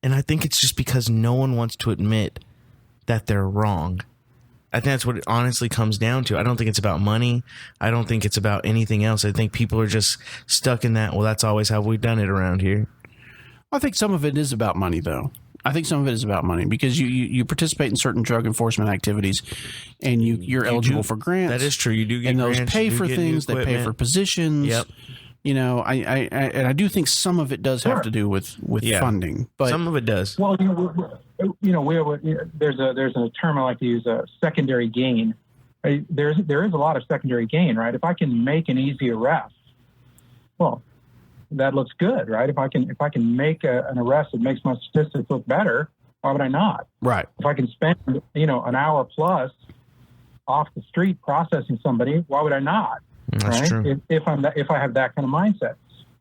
And I think it's just because no one wants to admit that they're wrong. I think that's what it honestly comes down to. I don't think it's about money. I don't think it's about anything else. I think people are just stuck in that, well, that's always how we've done it around here. I think some of it is about money, though. I think some of it is about money because you participate in certain drug enforcement activities and you're eligible for grants. That is true. You do get and those grants, pay for things. They pay for positions. Yep. I do think some of it does have to do with funding, but some of it does. Well, there's a term I like to use, secondary gain. There is a lot of secondary gain, right? If I can make an easy arrest, well, that looks good, right? If I can make an arrest that makes my statistics look better, why would I not? Right. If I can spend an hour plus off the street processing somebody, why would I not? That's right? true. If I have that kind of mindset.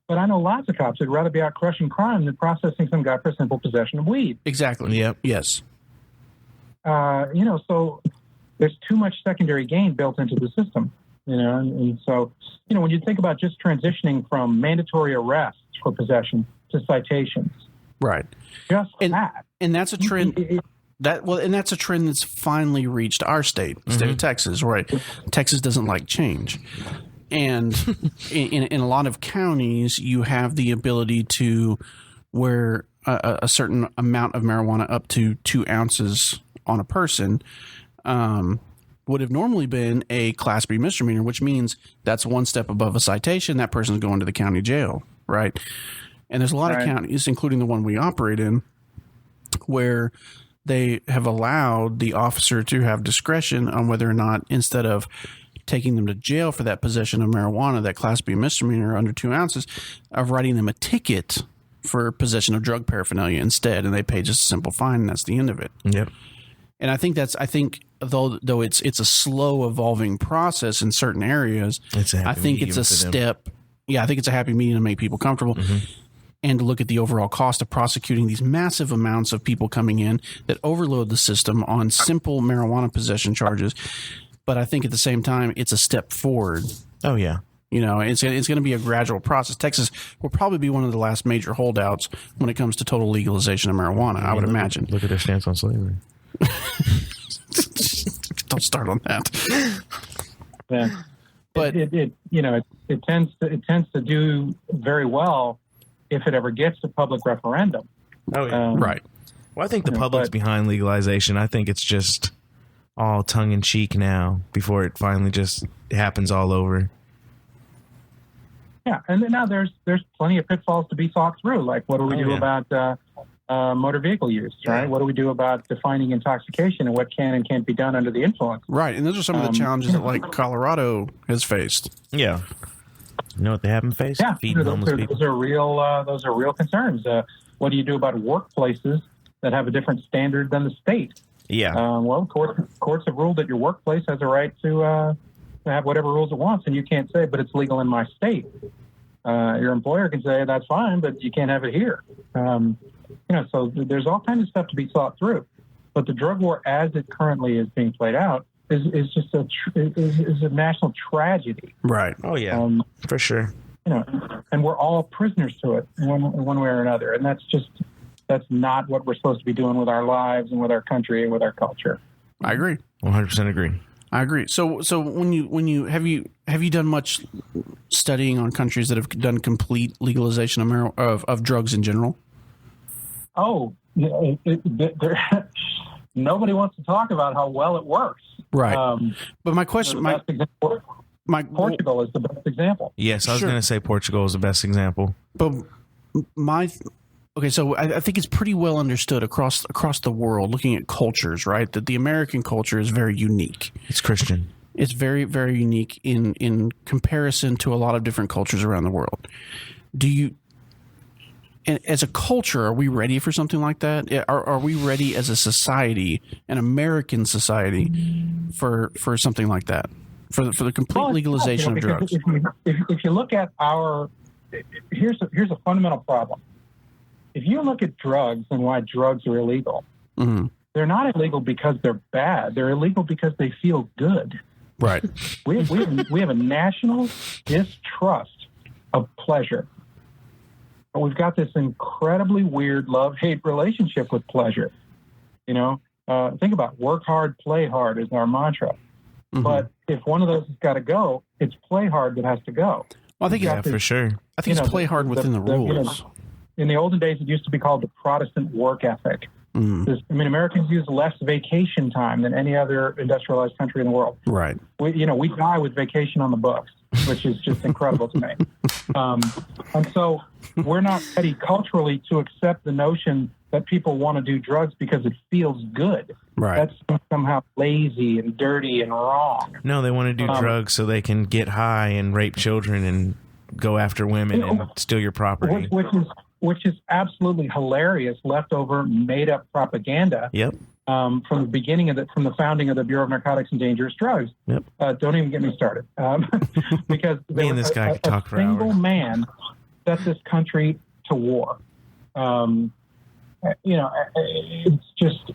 But I know lots of cops that'd rather be out crushing crime than processing some guy for simple possession of weed. Exactly. Yep. Yes. So there's too much secondary gain built into the system. And so when you think about just transitioning from mandatory arrests for possession to citations, right? Just that, and that's a trend. That's a trend that's finally reached our state, the state of Texas, right? Texas doesn't like change. And in a lot of counties, you have the ability to where a certain amount of marijuana up to 2 ounces on a person would have normally been a Class B misdemeanor, which means that's one step above a citation. That person's going to the county jail, right? And there's a lot of counties, including the one we operate in, where they have allowed the officer to have discretion on whether or not, instead of taking them to jail for that possession of marijuana, that Class B misdemeanor under 2 ounces, of writing them a ticket for possession of drug paraphernalia instead, and they pay just a simple fine, and that's the end of it. Yep. And I think though it's a slow evolving process in certain areas, I think it's a step. Yeah, I think it's a happy medium to make people comfortable. And to look at the overall cost of prosecuting these massive amounts of people coming in that overload the system on simple marijuana possession charges. But I think at the same time, it's a step forward. Oh, yeah. It's going to be a gradual process. Texas will probably be one of the last major holdouts when it comes to total legalization of marijuana, I would imagine. Look at their stance on slavery. Don't start on that. Yeah. But it tends to do very well if it ever gets to public referendum. Oh, yeah. right. Well, I think the public's behind legalization. I think it's just all tongue-in-cheek now before it finally just happens all over. Yeah, and now there's plenty of pitfalls to be thought through. Like, what do we do about motor vehicle use, right? What do we do about defining intoxication and what can and can't be done under the influence? Right, and those are some of the challenges that, like, Colorado has faced. Yeah. You know what they haven't faced? Yeah, Feeding homeless people. Those are real concerns. What do you do about workplaces that have a different standard than the state? Yeah. Well, courts have ruled that your workplace has a right to have whatever rules it wants, and you can't say, but it's legal in my state. Your employer can say, that's fine, but you can't have it here. So there's all kinds of stuff to be thought through. But the drug war, as it currently is being played out, is just a national tragedy. Right. Oh, yeah, for sure. And we're all prisoners to it in one way or another. And that's not what we're supposed to be doing with our lives and with our country and with our culture. I agree. 100% agree. I agree. So when you have you done much studying on countries that have done complete legalization of drugs in general? Oh, nobody wants to talk about how well it works. Right. But my question, Portugal is the best example. Yes, I was going to say Portugal is the best example. But so I think it's pretty well understood across the world, looking at cultures, right? That the American culture is very unique. It's Christian. It's very, very unique in comparison to a lot of different cultures around the world. As a culture, are we ready for something like that? Are we ready as a society, an American society, for something like that? For the complete legalization of drugs? If you look at here's a fundamental problem. If you look at drugs and why drugs are illegal, mm-hmm. They're not illegal because they're bad. They're illegal because they feel good. Right. We have a national distrust of pleasure. But we've got this incredibly weird love-hate relationship with pleasure. Think about work hard, play hard is our mantra. Mm-hmm. But if one of those has got to go, it's play hard that has to go. Well, I think for sure. I think it's play hard within the rules. In the olden days, it used to be called the Protestant work ethic. Mm. Americans use less vacation time than any other industrialized country in the world. Right. We die with vacation on the books, which is just incredible to me. And so we're not ready culturally to accept the notion that people want to do drugs because it feels good. Right. That's somehow lazy and dirty and wrong. No, they want to do drugs so they can get high and rape children and go after women and steal your property. Which is absolutely hilarious, leftover, made-up propaganda. Yep. From the founding of the Bureau of Narcotics and Dangerous Drugs. Yep. Don't even get me started, because me and this guy could talk for hours. A single man set this country to war. It's just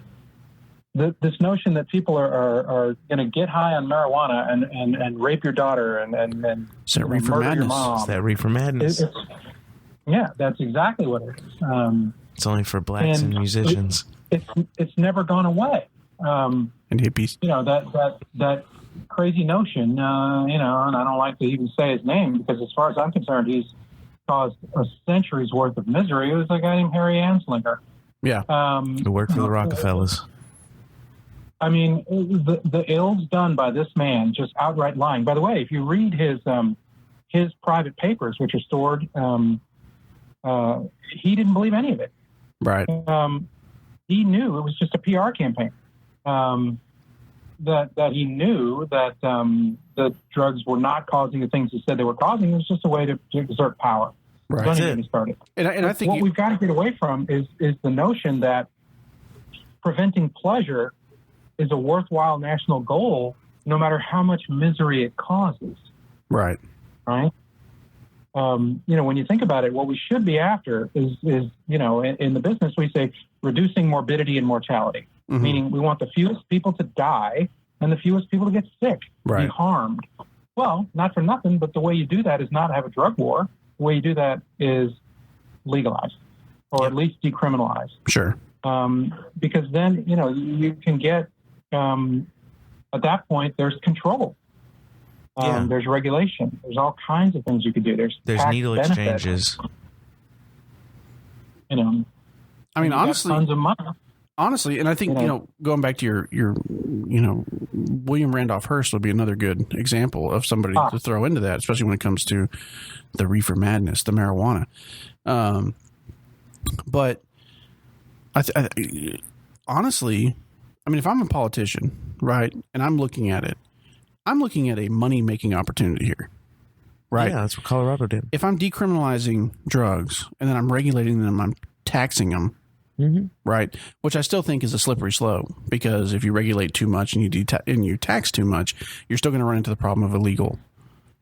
this notion that people are going to get high on marijuana and rape your daughter and it's that reefer murder madness. your mom. It's that reefer madness. Yeah, that's exactly what it is. It's only for blacks and musicians. It's never gone away. And hippies. That crazy notion. And I don't like to even say his name because, as far as I'm concerned, he's caused a century's worth of misery. It was a guy named Harry Anslinger. Yeah. Who worked for the Rockefellers. I mean, the ills done by this man, just outright lying. By the way, if you read his private papers, which are stored. He didn't believe any of it. Right. He knew it was just a PR campaign. That he knew that the drugs were not causing the things he said they were causing. It was just a way to exert power. Right. Don't get me started. And I think what we've got to get away from is the notion that preventing pleasure is a worthwhile national goal, no matter how much misery it causes. Right. Right. When you think about it, what we should be after is in the business, we say reducing morbidity and mortality, mm-hmm. meaning we want the fewest people to die and the fewest people to get sick, right. be harmed. Well, not for nothing, but the way you do that is not have a drug war. The way you do that is legalize or at least decriminalize. Sure. Because then, you can get at that point, there's control. There's regulation. There's all kinds of things you could do. There's needle benefits. exchanges. You know, I mean, honestly, tons of money. Honestly, and I think, going back to your William Randolph Hearst would be another good example of somebody to throw into that, especially when it comes to the reefer madness, the marijuana. But honestly, I mean, if I'm a politician, right, and I'm looking at it, I'm looking at a money-making opportunity here, right? Yeah, that's what Colorado did. If I'm decriminalizing drugs and then I'm regulating them, I'm taxing them, right? Which I still think is a slippery slope, because if you regulate too much and you tax too much, you're still going to run into the problem of illegal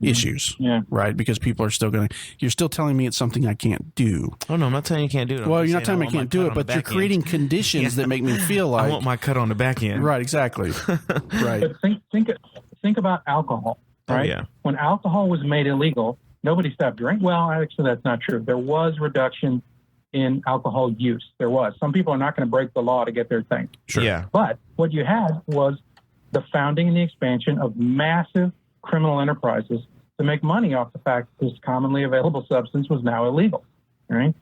issues, right? Because people are still going to. You're still telling me it's something I can't do. Oh no, I'm not telling you can't do it. Well, you're not telling me I can't do it, but you're creating conditions that make me feel like I want my cut on the back end. Right, exactly. Right. But think about alcohol, right? Oh, yeah. When alcohol was made illegal, nobody stopped drinking. Well, actually, that's not true. There was reduction in alcohol use. There was. Some people are not going to break the law to get their thing. Sure. Yeah. But what you had was the founding and the expansion of massive criminal enterprises to make money off the fact that this commonly available substance was now illegal, right?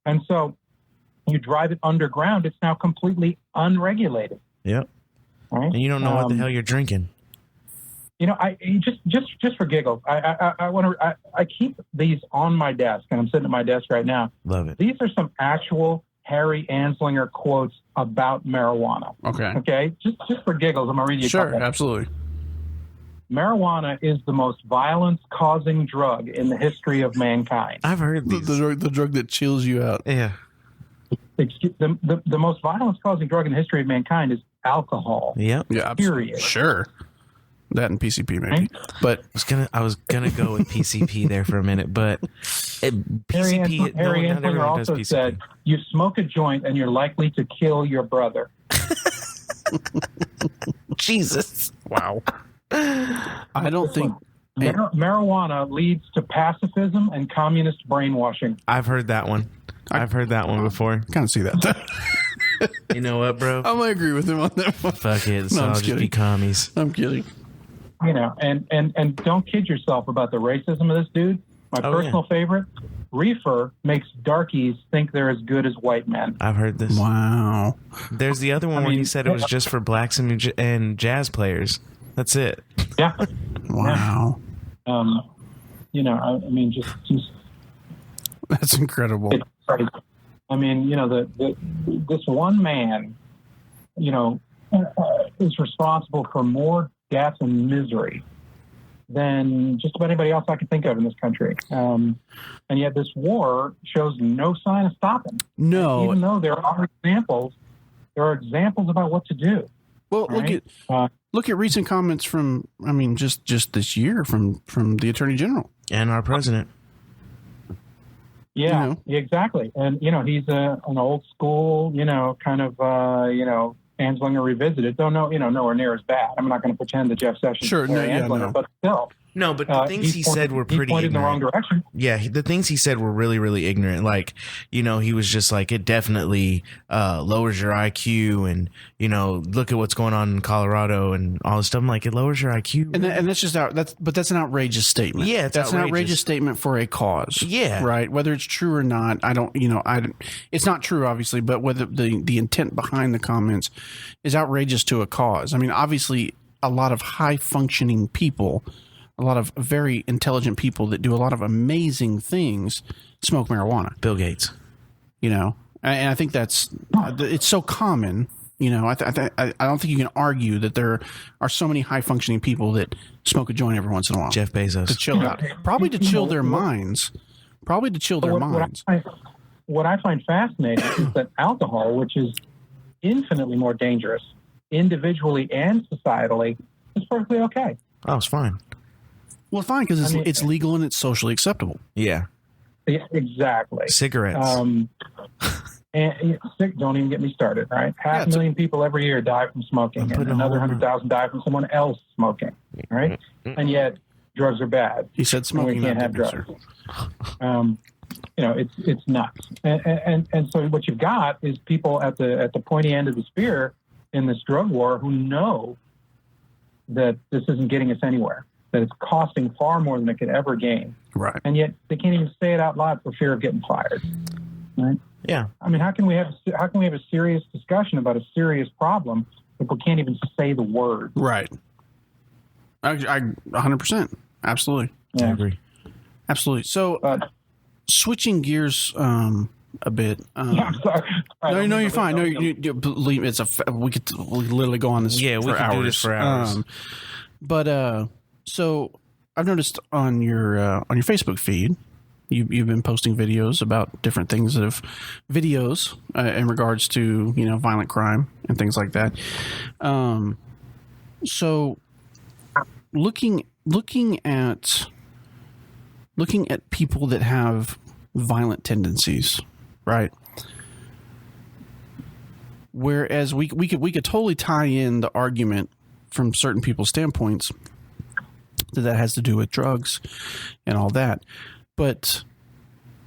And so you drive it underground, it's now completely unregulated. Yep. Right? And you don't know what the hell you're drinking. You know, I just for giggles, I keep these on my desk, and I'm sitting at my desk right now. Love it. These are some actual Harry Anslinger quotes about marijuana. Okay. Just for giggles, I'm gonna read you. Sure, absolutely. Marijuana is the most violence-causing drug in the history of mankind. I've heard these. The drug that chills you out. Yeah. The most violence-causing drug in the history of mankind is alcohol. Yep. Yeah. Period. Sure. That and PCP maybe, Right? but I was gonna go with PCP there for a minute, but PCP. Harry Anslinger also said, "You smoke a joint and you're likely to kill your brother." Jesus. Wow. I don't think marijuana leads to pacifism and communist brainwashing. I've heard that one. I've heard that one before. Kind of see that. You know what, bro? I might agree with him on that one. Fuck it. No, I'll just be commies. I'm kidding. You know, and don't kid yourself about the racism of this dude. My personal favorite, reefer makes darkies think they're as good as white men. I've heard this. Wow. There's the other one where he said it was just for blacks and jazz players. That's it. Yeah. Wow. You know, I mean, just that's incredible. It's crazy. I mean, you know, this one man, you know, is responsible for more death and misery than just about anybody else I can think of in this country. And yet this war shows no sign of stopping. No. Even though there are examples about what to do. Well, right? look at recent comments from, I mean, just this year from the Attorney General. And our president. Yeah, you know? Exactly. And, you know, he's an old school, you know, kind of, you know, Anslinger revisited. Though nowhere near as bad. I'm not going to pretend that Jeff Sessions is Anslinger, but still. No, but the things he said were pretty pointed ignorant. in the wrong direction. Yeah, the things he said were really, really ignorant. Like, you know, he was just like, it definitely lowers your IQ, and, you know, look at what's going on in Colorado and all this stuff. I'm like, it lowers your IQ. And that's just that's an outrageous statement. Yeah, that's an outrageous statement for a cause. Yeah, right. Whether it's true or not, it's not true, obviously. But whether the intent behind the comments is outrageous to a cause. I mean, obviously, a lot of high functioning people, a lot of very intelligent people that do a lot of amazing things smoke marijuana. Bill Gates, you know, and I think it's so common. You know, I don't think you can argue that there are so many high functioning people that smoke a joint every once in a while. Jeff Bezos, to chill out, probably to chill their minds. What I find fascinating is that alcohol, which is infinitely more dangerous individually and societally, is perfectly okay. Oh, it's fine. Well, fine, because it's legal and it's socially acceptable. Yeah. Exactly. Cigarettes. And don't even get me started, right? 500,000 people every year die from smoking, and another 100,000 die from someone else smoking, right? And yet, drugs are bad. He said smoking. We can't have drugs. You know, it's nuts. And so what you've got is people at the pointy end of the spear in this drug war who know that this isn't getting us anywhere, that it's costing far more than it could ever gain. Right. And yet they can't even say it out loud for fear of getting fired. Right? Yeah. I mean, how can we have a serious discussion about a serious problem if we can't even say the word? Right. I 100%. Absolutely. Yeah. I agree. Absolutely. So, switching gears a bit. Yeah, I'm sorry. No, you're fine. No, you believe me, we could literally go on this. Yeah, we for could hours. do this for hours. So I've noticed on your Facebook feed, you've been posting videos about different things in regards to violent crime and things like that. So looking at people that have violent tendencies, right? Whereas we could totally tie in the argument from certain people's standpoints that has to do with drugs and all that. But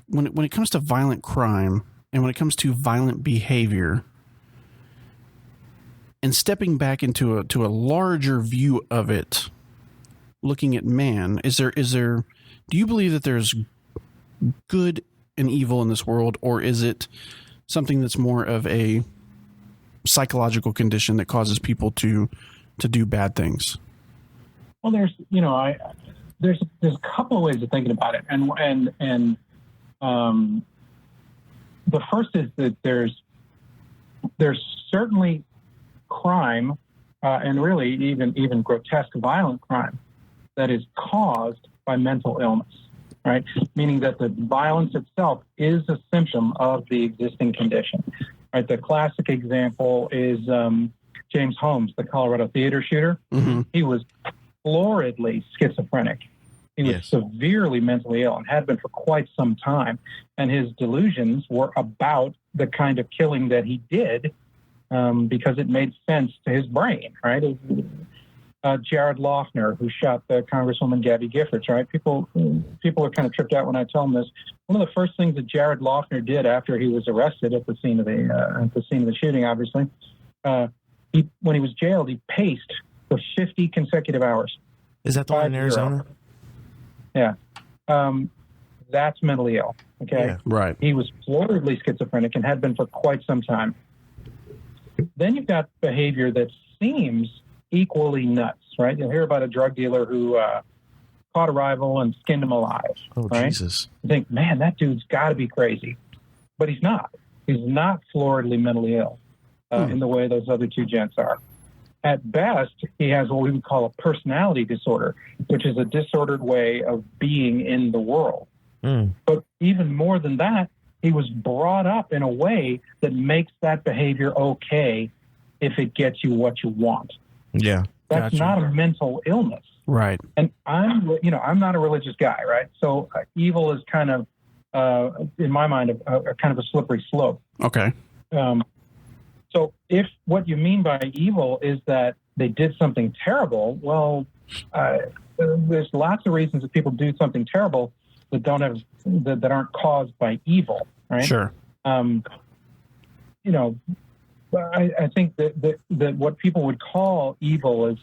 when it comes to violent crime and when it comes to violent behavior and stepping back into a larger view of it, looking at man, do you believe that there's good and evil in this world, or is it something that's more of a psychological condition that causes people to do bad things? Well, there's a couple of ways of thinking about it, and the first is that there's certainly crime, and really even grotesque violent crime that is caused by mental illness, right? Meaning that the violence itself is a symptom of the existing condition, right? The classic example is James Holmes, the Colorado theater shooter. Mm-hmm. He was floridly schizophrenic. He was severely mentally ill and had been for quite some time. And his delusions were about the kind of killing that he did because it made sense to his brain, right? Jared Loughner, who shot the Congresswoman Gabby Giffords, right? People are kind of tripped out when I tell them this. One of the first things that Jared Loughner did after he was arrested at the scene of the shooting, obviously, when he was jailed, he paced for 50 consecutive hours. Is that the one in Arizona? Yeah. That's mentally ill. Okay. Yeah, right. He was floridly schizophrenic and had been for quite some time. Then you've got behavior that seems equally nuts, right? You'll hear about a drug dealer who caught a rival and skinned him alive. Oh, right? Jesus. You think, man, that dude's got to be crazy. But he's not. He's not floridly mentally ill in the way those other two gents are. At best, he has what we would call a personality disorder, which is a disordered way of being in the world. But even more than that, he was brought up in a way that makes that behavior okay if it gets you what you want. Yeah. That's not a mental illness. Right. And I'm not a religious guy, right? So evil is kind of, in my mind, a kind of a slippery slope. Okay. So if what you mean by evil is that they did something terrible, well, there's lots of reasons that people do something terrible that that aren't caused by evil, right? Sure. I think that what people would call evil is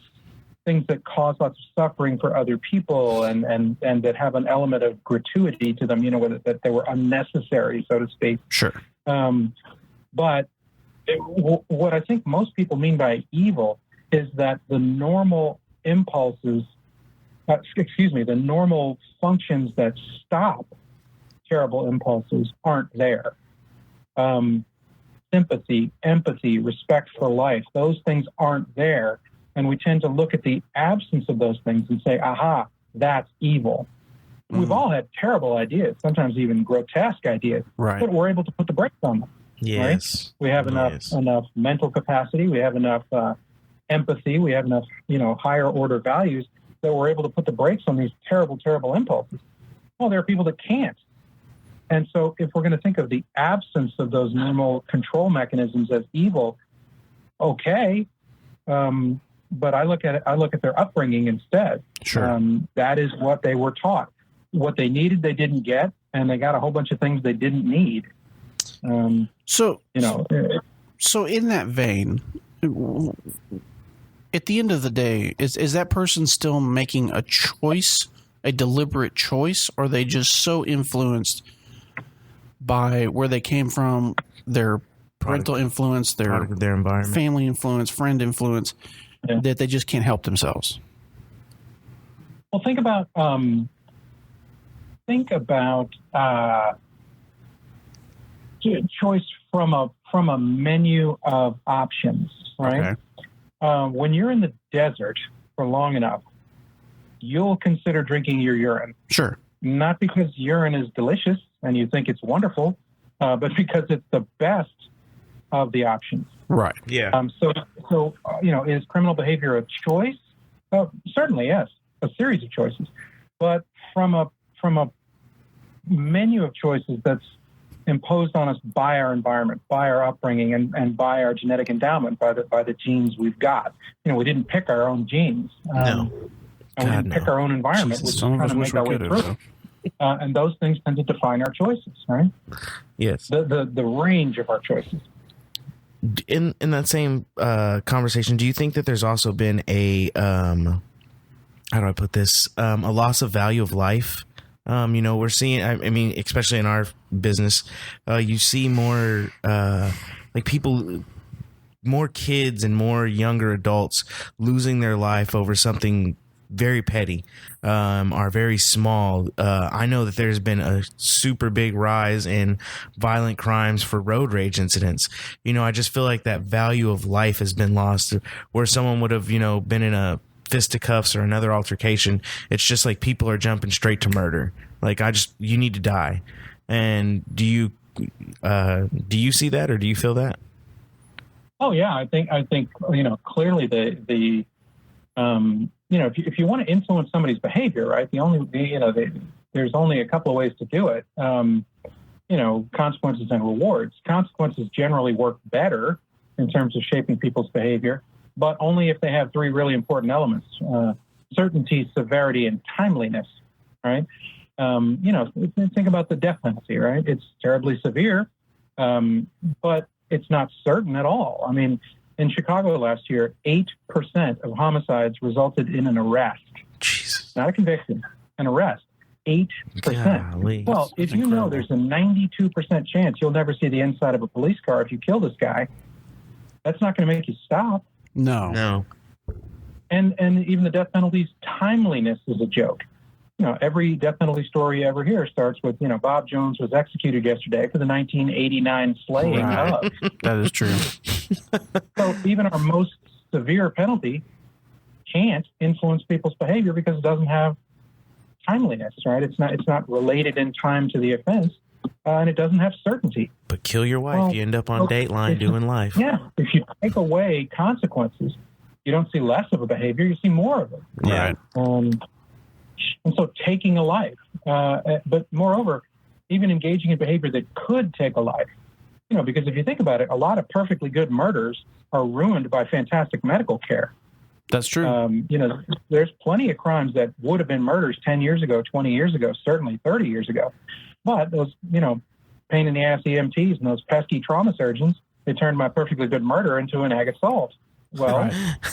things that cause lots of suffering for other people and that have an element of gratuity to them, that they were unnecessary, so to speak. Sure. But what I think most people mean by evil is that the normal impulses, the normal functions that stop terrible impulses aren't there. Sympathy, empathy, respect for life, those things aren't there. And we tend to look at the absence of those things and say, aha, that's evil. Mm. We've all had terrible ideas, sometimes even grotesque ideas, right, but we're able to put the brakes on them. Yes. Right? We have enough mental capacity. We have enough empathy. We have enough, higher order values that we're able to put the brakes on these terrible, terrible impulses. Well, there are people that can't. And so if we're going to think of the absence of those normal control mechanisms as evil, okay. But I look at their upbringing instead. Sure. That is what they were taught. What they needed, they didn't get, and they got a whole bunch of things they didn't need. So in that vein, at the end of the day, is that person still making a choice, a deliberate choice, or are they just so influenced by where they came from, their parental influence, their environment, family influence, friend influence, that they just can't help themselves? Well, think about choice from a menu of options, right? Okay. When you're in the desert for long enough, you'll consider drinking your urine. Sure. Not because urine is delicious and you think it's wonderful, but because it's the best of the options. Right. Yeah. So is criminal behavior a choice? Certainly, yes. A series of choices, but from a menu of choices that's imposed on us by our environment, by our upbringing, and by our genetic endowment, by the genes we've got. We didn't pick our own genes. No. And we didn't pick our own environment. Jesus, some of us wish we could have. And those things tend to define our choices, right? Yes. The range of our choices. In that same conversation, do you think that there's also been a how do I put this? A loss of value of life. We're seeing, I mean, especially in our business, you see more, people, more kids and more younger adults losing their life over something very petty, are very small. I know that there's been a super big rise in violent crimes for road rage incidents. I just feel like that value of life has been lost, where someone would have, been in a fisticuffs or another altercation. It's just like people are jumping straight to murder. Like, you need to die. And do you see that, or do you feel that? Oh yeah, I think clearly the if you want to influence somebody's behavior, right? There's only a couple of ways to do it. Consequences and rewards. Consequences generally work better in terms of shaping people's behavior, but only if they have three really important elements: certainty, severity, and timeliness. Right? Think about the death penalty. Right? It's terribly severe, but it's not certain at all. I mean, in Chicago last year, 8% of homicides resulted in an arrest. Jesus. Not a conviction, an arrest. 8%. Golly. Well, if you know there's a 92% chance you'll never see the inside of a police car if you kill this guy, that's not going to make you stop. No. And even the death penalty's timeliness is a joke. Every death penalty story you ever hear starts with, Bob Jones was executed yesterday for the 1989 slaying of. That is true. So even our most severe penalty can't influence people's behavior because it doesn't have timeliness, right? It's not related in time to the offense, and it doesn't have certainty. But kill your wife, you end up on Dateline doing life. Yeah, if you take away consequences, you don't see less of a behavior, you see more of it. Yeah. And so taking a life, but moreover, even engaging in behavior that could take a life. Because if you think about it, a lot of perfectly good murders are ruined by fantastic medical care. That's true. There's plenty of crimes that would have been murders 10 years ago, 20 years ago, certainly 30 years ago. But those, pain in the ass EMTs and those pesky trauma surgeons, they turned my perfectly good murder into an ag assault. Well,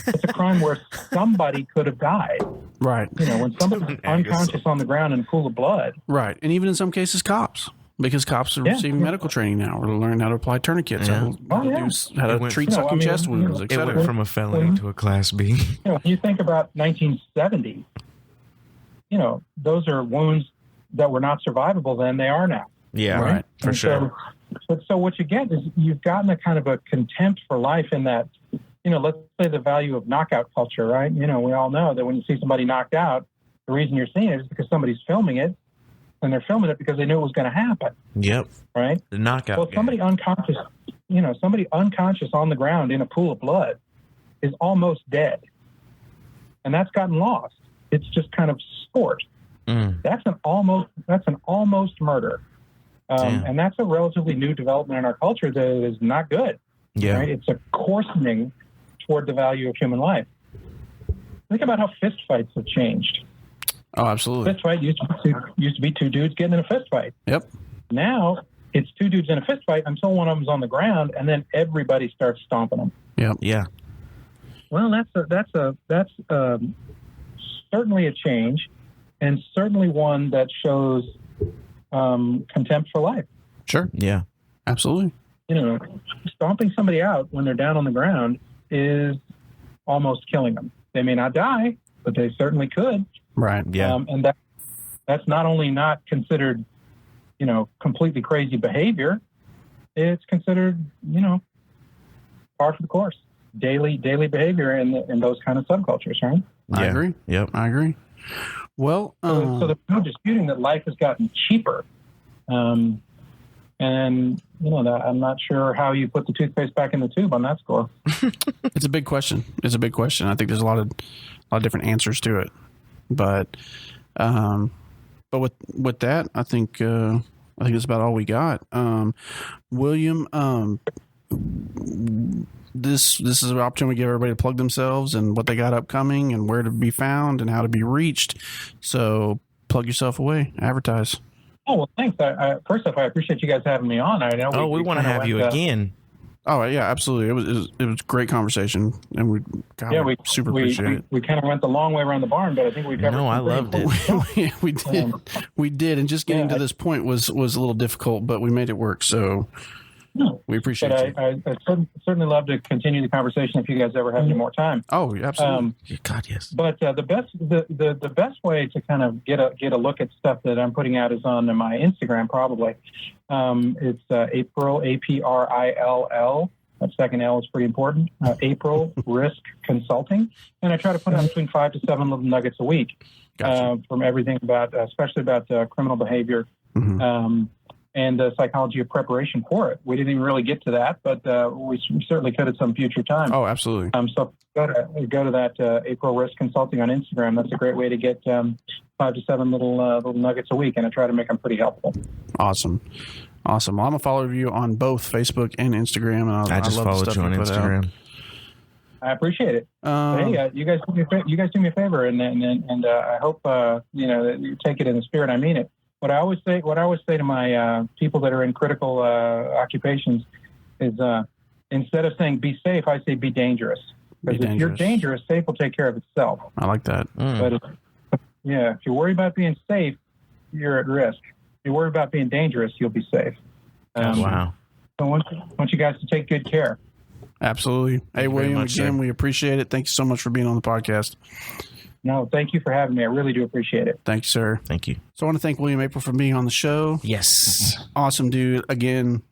it's a crime where somebody could have died. Right. When somebody's unconscious on the ground in a pool of blood. Right. And even in some cases, cops. Because cops are receiving medical training now. We're learning how to apply tourniquets, how to treat sucking chest wounds, It etc. went from a felony to a Class B. You think about 1970, those are wounds that were not survivable then. They are now. Yeah, right. For sure. So what you get is you've gotten a kind of a contempt for life in that, let's say the value of knockout culture, right? We all know that when you see somebody knocked out, the reason you're seeing it is because somebody's filming it, and they're filming it because they knew it was going to happen. Yep. Right? The knockout. Well, somebody unconscious on the ground in a pool of blood is almost dead. And that's gotten lost. It's just kind of sport. That's an almost murder. And that's a relatively new development in our culture that is not good. Yeah. Right? It's a coarsening toward the value of human life. Think about how fist fights have changed. Oh, absolutely. Fist fight used to be two dudes getting in a fist fight. Yep. Now it's two dudes in a fist fight until one of them's on the ground, and then everybody starts stomping them. Yep. Yeah. Well, that's certainly a change, and certainly one that shows contempt for life. Sure. Yeah. Absolutely. Stomping somebody out when they're down on the ground is almost killing them. They may not die, but they certainly could. Right. Yeah. And that's not only not considered, completely crazy behavior. It's considered, par for the course, daily behavior in those kind of subcultures, right? I agree. Yep. I agree. Well, so there's no disputing that life has gotten cheaper. And I'm not sure how you put the toothpaste back in the tube on that score. It's a big question. I think there's a lot of different answers to it, but with that, I think that's about all we got. William, this is an opportunity to give everybody to plug themselves and what they got upcoming and where to be found and how to be reached. So plug yourself away, advertise. Oh, well, thanks. First off, I appreciate you guys having me on. I know we want to have you again. Oh yeah, absolutely. It was a great conversation, and we super appreciate it. We kind of went the long way around the barn, but I think we covered. No, I loved it. we did, and just getting to this point was a little difficult, but we made it work. So we appreciate it. I certainly love to continue the conversation if you guys ever have any more time. Oh, absolutely. God, yes. But the best way to kind of get a look at stuff that I'm putting out is on my Instagram, probably. It's Aprill, Aprill. That second L is pretty important. Aprill Risk Consulting, and I try to put out between 5 to 7 little nuggets a week. Gotcha. From everything especially about criminal behavior. Mm-hmm. And the psychology of preparation for it. We didn't even really get to that, but we certainly could at some future time. Oh, absolutely. So go to that Aprill Risk Consulting on Instagram. That's a great way to get 5 to 7 little nuggets a week, and I try to make them pretty helpful. Awesome. Well, I'm gonna follow you on both Facebook and Instagram, and I just followed you on Instagram. I appreciate it. Hey, you guys do me a favor, and I hope that you take it in the spirit I mean it. What I always say to my people that are in critical occupations is instead of saying be safe, I say be dangerous. Because if you're dangerous, safe will take care of itself. I like that. But if you worry about being safe, you're at risk. If you worry about being dangerous, you'll be safe. Wow. So I want you guys to take good care. Absolutely. Hey, William, again, we appreciate it. Thank you so much for being on the podcast. No, thank you for having me. I really do appreciate it. Thank you, sir. Thank you. So I want to thank William Aprill for being on the show. Yes. Awesome dude. Again,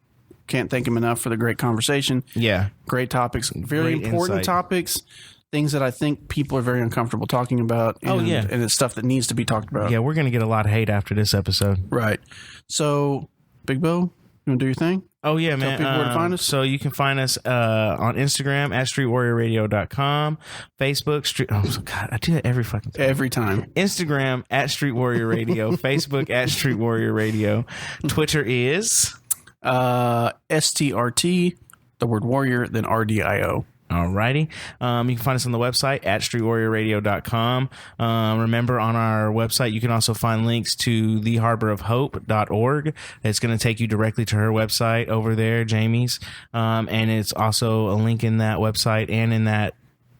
can't thank him enough for the great conversation. Yeah. Great topics. Very great important insight. Topics. Things that I think people are very uncomfortable talking about. And, and it's stuff that needs to be talked about. Yeah, we're going to get a lot of hate after this episode. Right. So, Big Bo, you want to do your thing? Oh, yeah, Tell man. people where to find us. So you can find us on Instagram at streetwarriorradio.com, Facebook, God, I do that every fucking time. Every time. Instagram at Street Warrior Radio, Facebook at Street Warrior Radio. Twitter is STRT, the word warrior, then RDIO. Alrighty. You can find us on the website at streetwarriorradio.com. Remember, on our website, you can also find links to theharborofhope.org. It's going to take you directly to her website over there, Jamie's. And it's also a link in that website and in that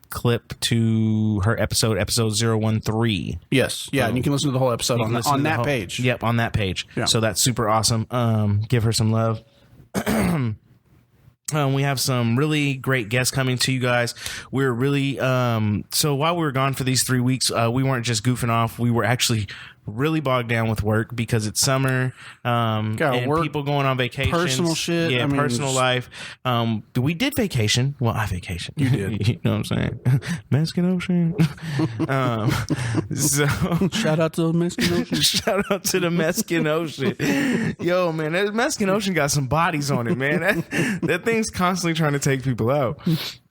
clip to her episode 013. Yes. Yeah. And you can listen to the whole episode on that page. Yep. On that page. Yeah. So that's super awesome. Give her some love. We have some really great guests coming to you guys. We're really so while we were gone for these 3 weeks, we weren't just goofing off. We were actually really bogged down with work because it's summer, and work, people going on vacations, personal shit. Yeah, personal life. We did vacation. Well, I vacation. You did. You know what I'm saying? Mexican Ocean. So shout out to the Mexican Ocean. Shout out to the Mexican Ocean. Yo, man, that Mexican Ocean got some bodies on it, man. That thing's constantly trying to take people out.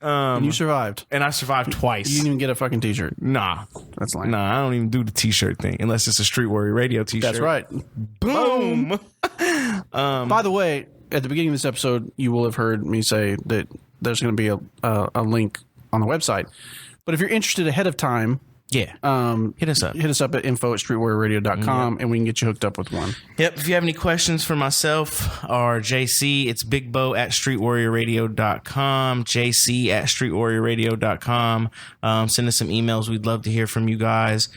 And you survived. And I survived twice. You didn't even get a fucking t-shirt. Nah. That's lame. Nah, I don't even do the t-shirt thing unless it's a Street Warrior Radio t-shirt. That's right. Boom. By the way, at the beginning of this episode, you will have heard me say that there's going to be a link on the website. But if you're interested ahead of time Yeah. Hit us up. Hit us up at info@streetwarriorradio.com and we can get you hooked up with one. Yep. If you have any questions for myself or JC, it's bigbo@streetwarriorradio.com, JC@streetwarriorradio.com. Send us some emails. We'd love to hear from you guys.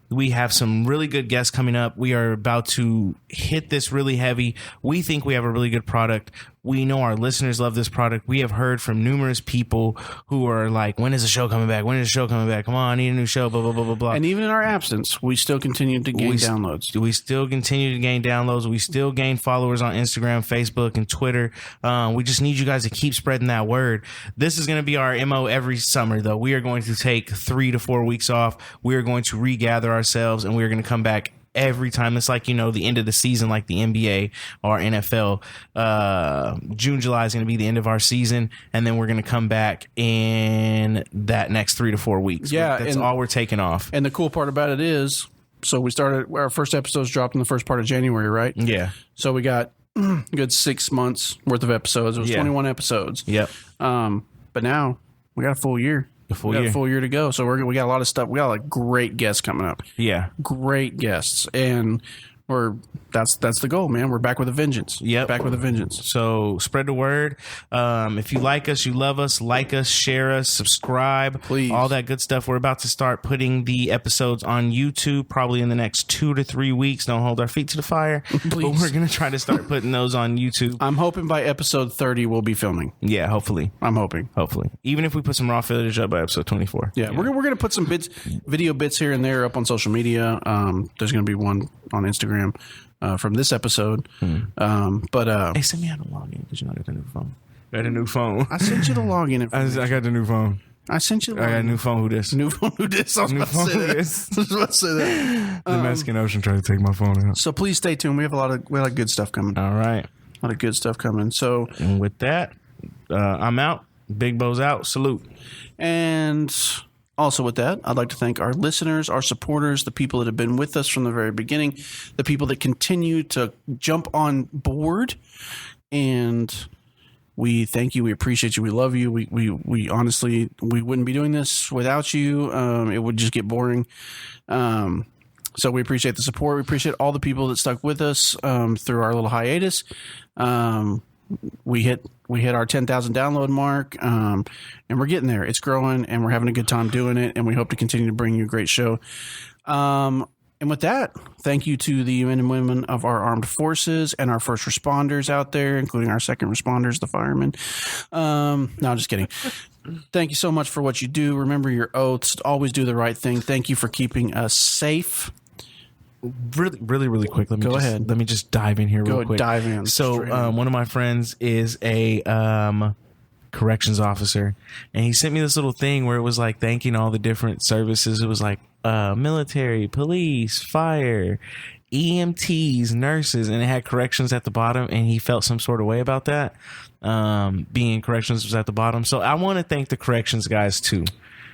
We have some really good guests coming up. We are about to hit this really heavy. We think we have a really good product. We know our listeners love this product. We have heard from numerous people who are like, when is the show coming back? When is the show coming back? Come on, I need a new show, blah, blah, blah, blah, blah. And even in our absence, we still continue to gain downloads. We still continue to gain downloads. We still gain followers on Instagram, Facebook, and Twitter. We just need you guys to keep spreading that word. This is going to be our MO every summer, though. We are going to take 3 to 4 weeks off. We are going to regather ourselves, and we are going to come back every time. It's like, the end of the season, like the NBA or NFL. June, July is going to be the end of our season, and then we're going to come back in that next 3 to 4 weeks. Yeah, that's all we're taking off. And the cool part about it is, so we started, our first episodes dropped in the first part of January, right? Yeah. So we got a good 6 months worth of episodes. It was 21 episodes. Yep. But now we got a full year. A full year to go. So we got a lot of stuff. We got like great guests coming up. Yeah. Great guests. And that's the goal, man. We're back with a vengeance. Yep. Back with a vengeance. So spread the word. If you like us, you love us, like us, share us, subscribe. Please. All that good stuff. We're about to start putting the episodes on YouTube probably in the next 2 to 3 weeks. Don't hold our feet to the fire. But we're going to try to start putting those on YouTube. I'm hoping by episode 30 we'll be filming. Yeah, hopefully. I'm hoping. Hopefully. Even if we put some raw footage up by episode 24. Yeah. We're going to put some video bits here and there up on social media. There's going to be one on Instagram. From this episode. Hey, send me how to log in because I got the new phone. I got a new phone. I sent you the login information. I got the new phone. I sent you the I got a new phone. Who this? New phone who this? I was about to say that. The Mexican Ocean tried to take my phone out. So please stay tuned. We have a lot of good stuff coming. All right. A lot of good stuff coming. So, and with that, I'm out. Big Bo's out. Salute. And also with that, I'd like to thank our listeners, our supporters, the people that have been with us from the very beginning, the people that continue to jump on board. And we thank you. We appreciate you. We love you. We honestly, we wouldn't be doing this without you. It would just get boring. So we appreciate the support. We appreciate all the people that stuck with us through our little hiatus. We hit our 10,000 download mark, and we're getting there. It's growing, and we're having a good time doing it, and we hope to continue to bring you a great show. And with that, thank you to the men and women of our armed forces and our first responders out there, including our second responders, the firemen. No, I'm just kidding. Thank you so much for what you do. Remember your oaths. Always do the right thing. Thank you for keeping us safe. Really quick. Let me just dive in here real quick. Dive in. So one of my friends is a corrections officer, and he sent me this little thing where it was like thanking all the different services. It was like military, police, fire, EMTs, nurses, and it had corrections at the bottom, and he felt some sort of way about that. Being corrections was at the bottom. So I want to thank the corrections guys too.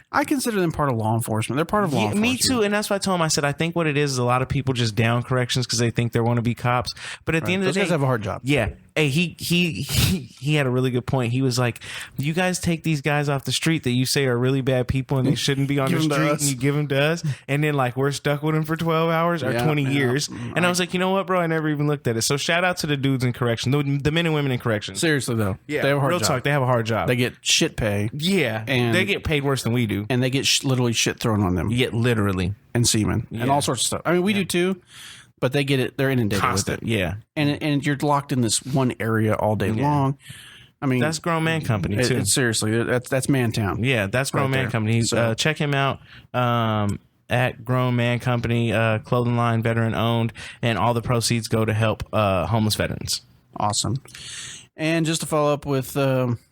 I consider them part of law enforcement. They're part of law enforcement. Me too. And that's why I told him, I said, I think what it is a lot of people just down corrections because they think they want to be cops. But at the end of the day, those guys have a hard job. Yeah. Hey, he had a really good point. He was like, you guys take these guys off the street that you say are really bad people and they shouldn't be on the street, and you give them to us. And then like we're stuck with them for 12 hours or 20 years. And I was like, you know what, bro? I never even looked at it. So shout out to the dudes in correction, the men and women in correction. Seriously though. Yeah. They have a hard real job. talk. They have a hard job. They get shit pay. Yeah. And they get paid worse than we do. And they get literally shit thrown on them. Yeah, literally. And semen. And all sorts of stuff. I mean, we do too. But they get it. They're inundated Constant, with it. Yeah. And you're locked in this one area all day long. I mean, that's Grown Man Company too. Seriously, that's Mantown. Yeah, that's Grown Man Company. So, check him out at Grown Man Company, clothing line, veteran owned, and all the proceeds go to help homeless veterans. Awesome. And just to follow up with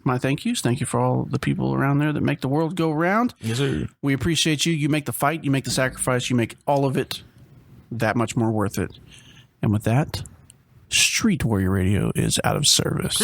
my thank yous, thank you for all the people around there that make the world go round. Yes, sir. We appreciate you. You make the fight, you make the sacrifice, you make all of it that much more worth it. And with that, Street Warrior Radio is out of service.